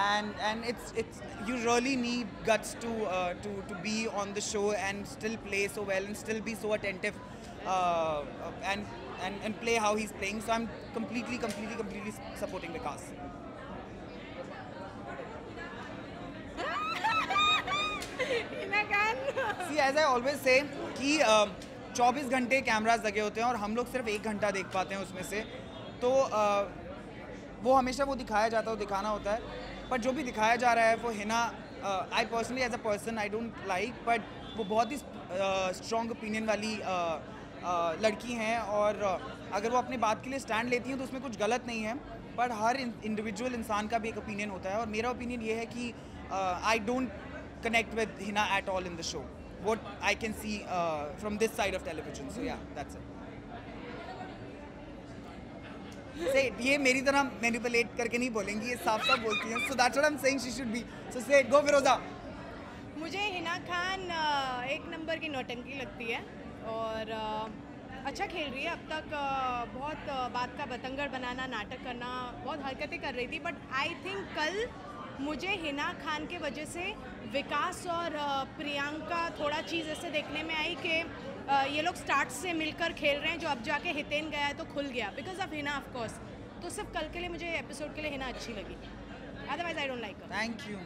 And it's you really need guts to be on the show and still play so well and still be so attentive and play how he's playing. So I'm completely supporting Vikas. See, as I always say कि 24 घंटे cameras लगे होते हैं और हम लोग सिर्फ 1 घंटा देख पाते हैं उसमें से, तो वो हमेशा वो दिखाया जाता है, वो दिखाना होता है. पर जो भी दिखाया जा रहा है वो Hina, I personally as a person I don't like, but वो बहुत ही स्ट्रॉन्ग ओपिनियन वाली लड़की हैं, और अगर वो अपनी बात के लिए स्टैंड लेती हैं तो उसमें कुछ गलत नहीं है. पर हर इंडिविजुअल इंसान का भी एक ओपिनियन होता है, और मेरा ओपिनियन ये है कि I don't connect with Hina at all in the show. What I can see from this side of television. So yeah, that's it. Say it. ये मेरी तरह manipulate करके नहीं बोलेंगी, ये साफ बोलती हैं. So that's what I'm saying she should be. So say it. Go Feroza. मुझे हिना खान एक नंबर की नौटंकी लगती है, और अच्छा खेल रही है अब तक. बहुत बात का बतंगड़ बनाना, नाटक करना, बहुत हरकतें कर रही थी. बट आई थिंक कल मुझे हिना खान के वजह से विकास और प्रियंका थोड़ा चीज़ ऐसे देखने में आई कि ये लोग स्टार्ट से मिलकर खेल रहे हैं, जो अब जाके हितेन गया है तो खुल गया because of Hina of course. तो सिर्फ कल के लिए मुझे एपिसोड के लिए हिना अच्छी लगी, otherwise I don't like her. Thank you.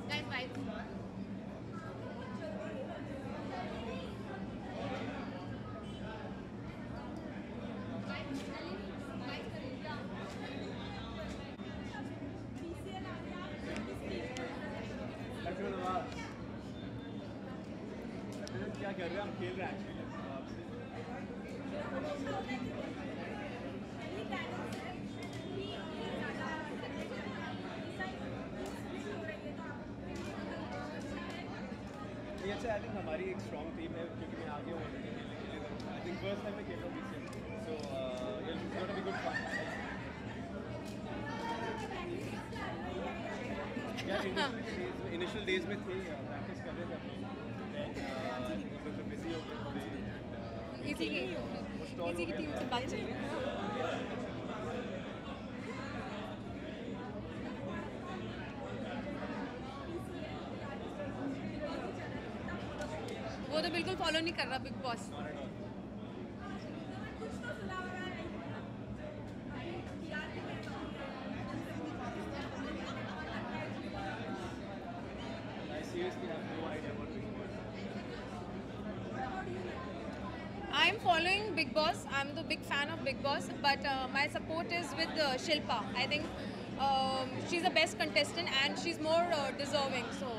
Guys, bye. कर रहे हैं, हम खेल रहे हैं एक्चुअली। अच्छा, आई थिंक हमारी एक स्ट्रॉन्ग टीम है क्योंकि मैं आगे हूँ खेलने के लिए। आई थिंक फर्स्ट टाइम मैं खेल रहा हूँ BCL, so it's gonna be good fun. Initial days में थे, प्रैक्टिस कर रहे थे हम लोग, बिजी हो गए थोड़े। इसी की टीम से बात चल रही है। वो तो बिल्कुल फॉलो नहीं कर रहा big boss. I'm following Big Boss. I'm the big fan of Big Boss, but my support is with Shilpa. I think she's the best contestant and she's more deserving. So.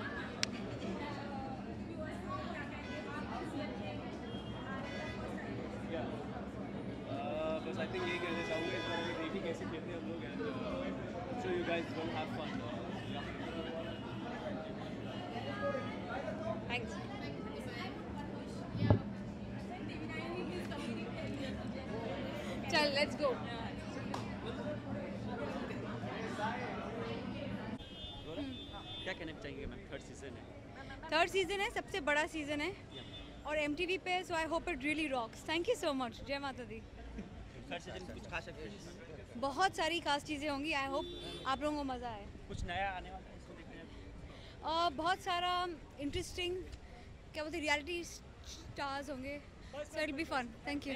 बस I think यही कहना चाहूँगा, इस बार देखिए कैसे खेलते हैं हम लोग, and so you guys will have fun. Thanks. चल, let's go. क्या कहना चाहिए मैम? थर्ड सीजन है। थर्ड सीजन है, सबसे बड़ा सीजन है और MTV पे, so I hope it really rocks. Thank you so much. जय माता दी। थर्ड सीजन कुछ खास एक्सपीरियंस? बहुत सारी खास चीज़ें होंगी। आई होप आप लोगों को मज़ा आए। कुछ नया आने वाला है इसको देखने में? बहुत सारा इंटरेस्टिंग, क्या बोलते, रियलिटी स्टार्स होंगे, so it be fun. Thank you.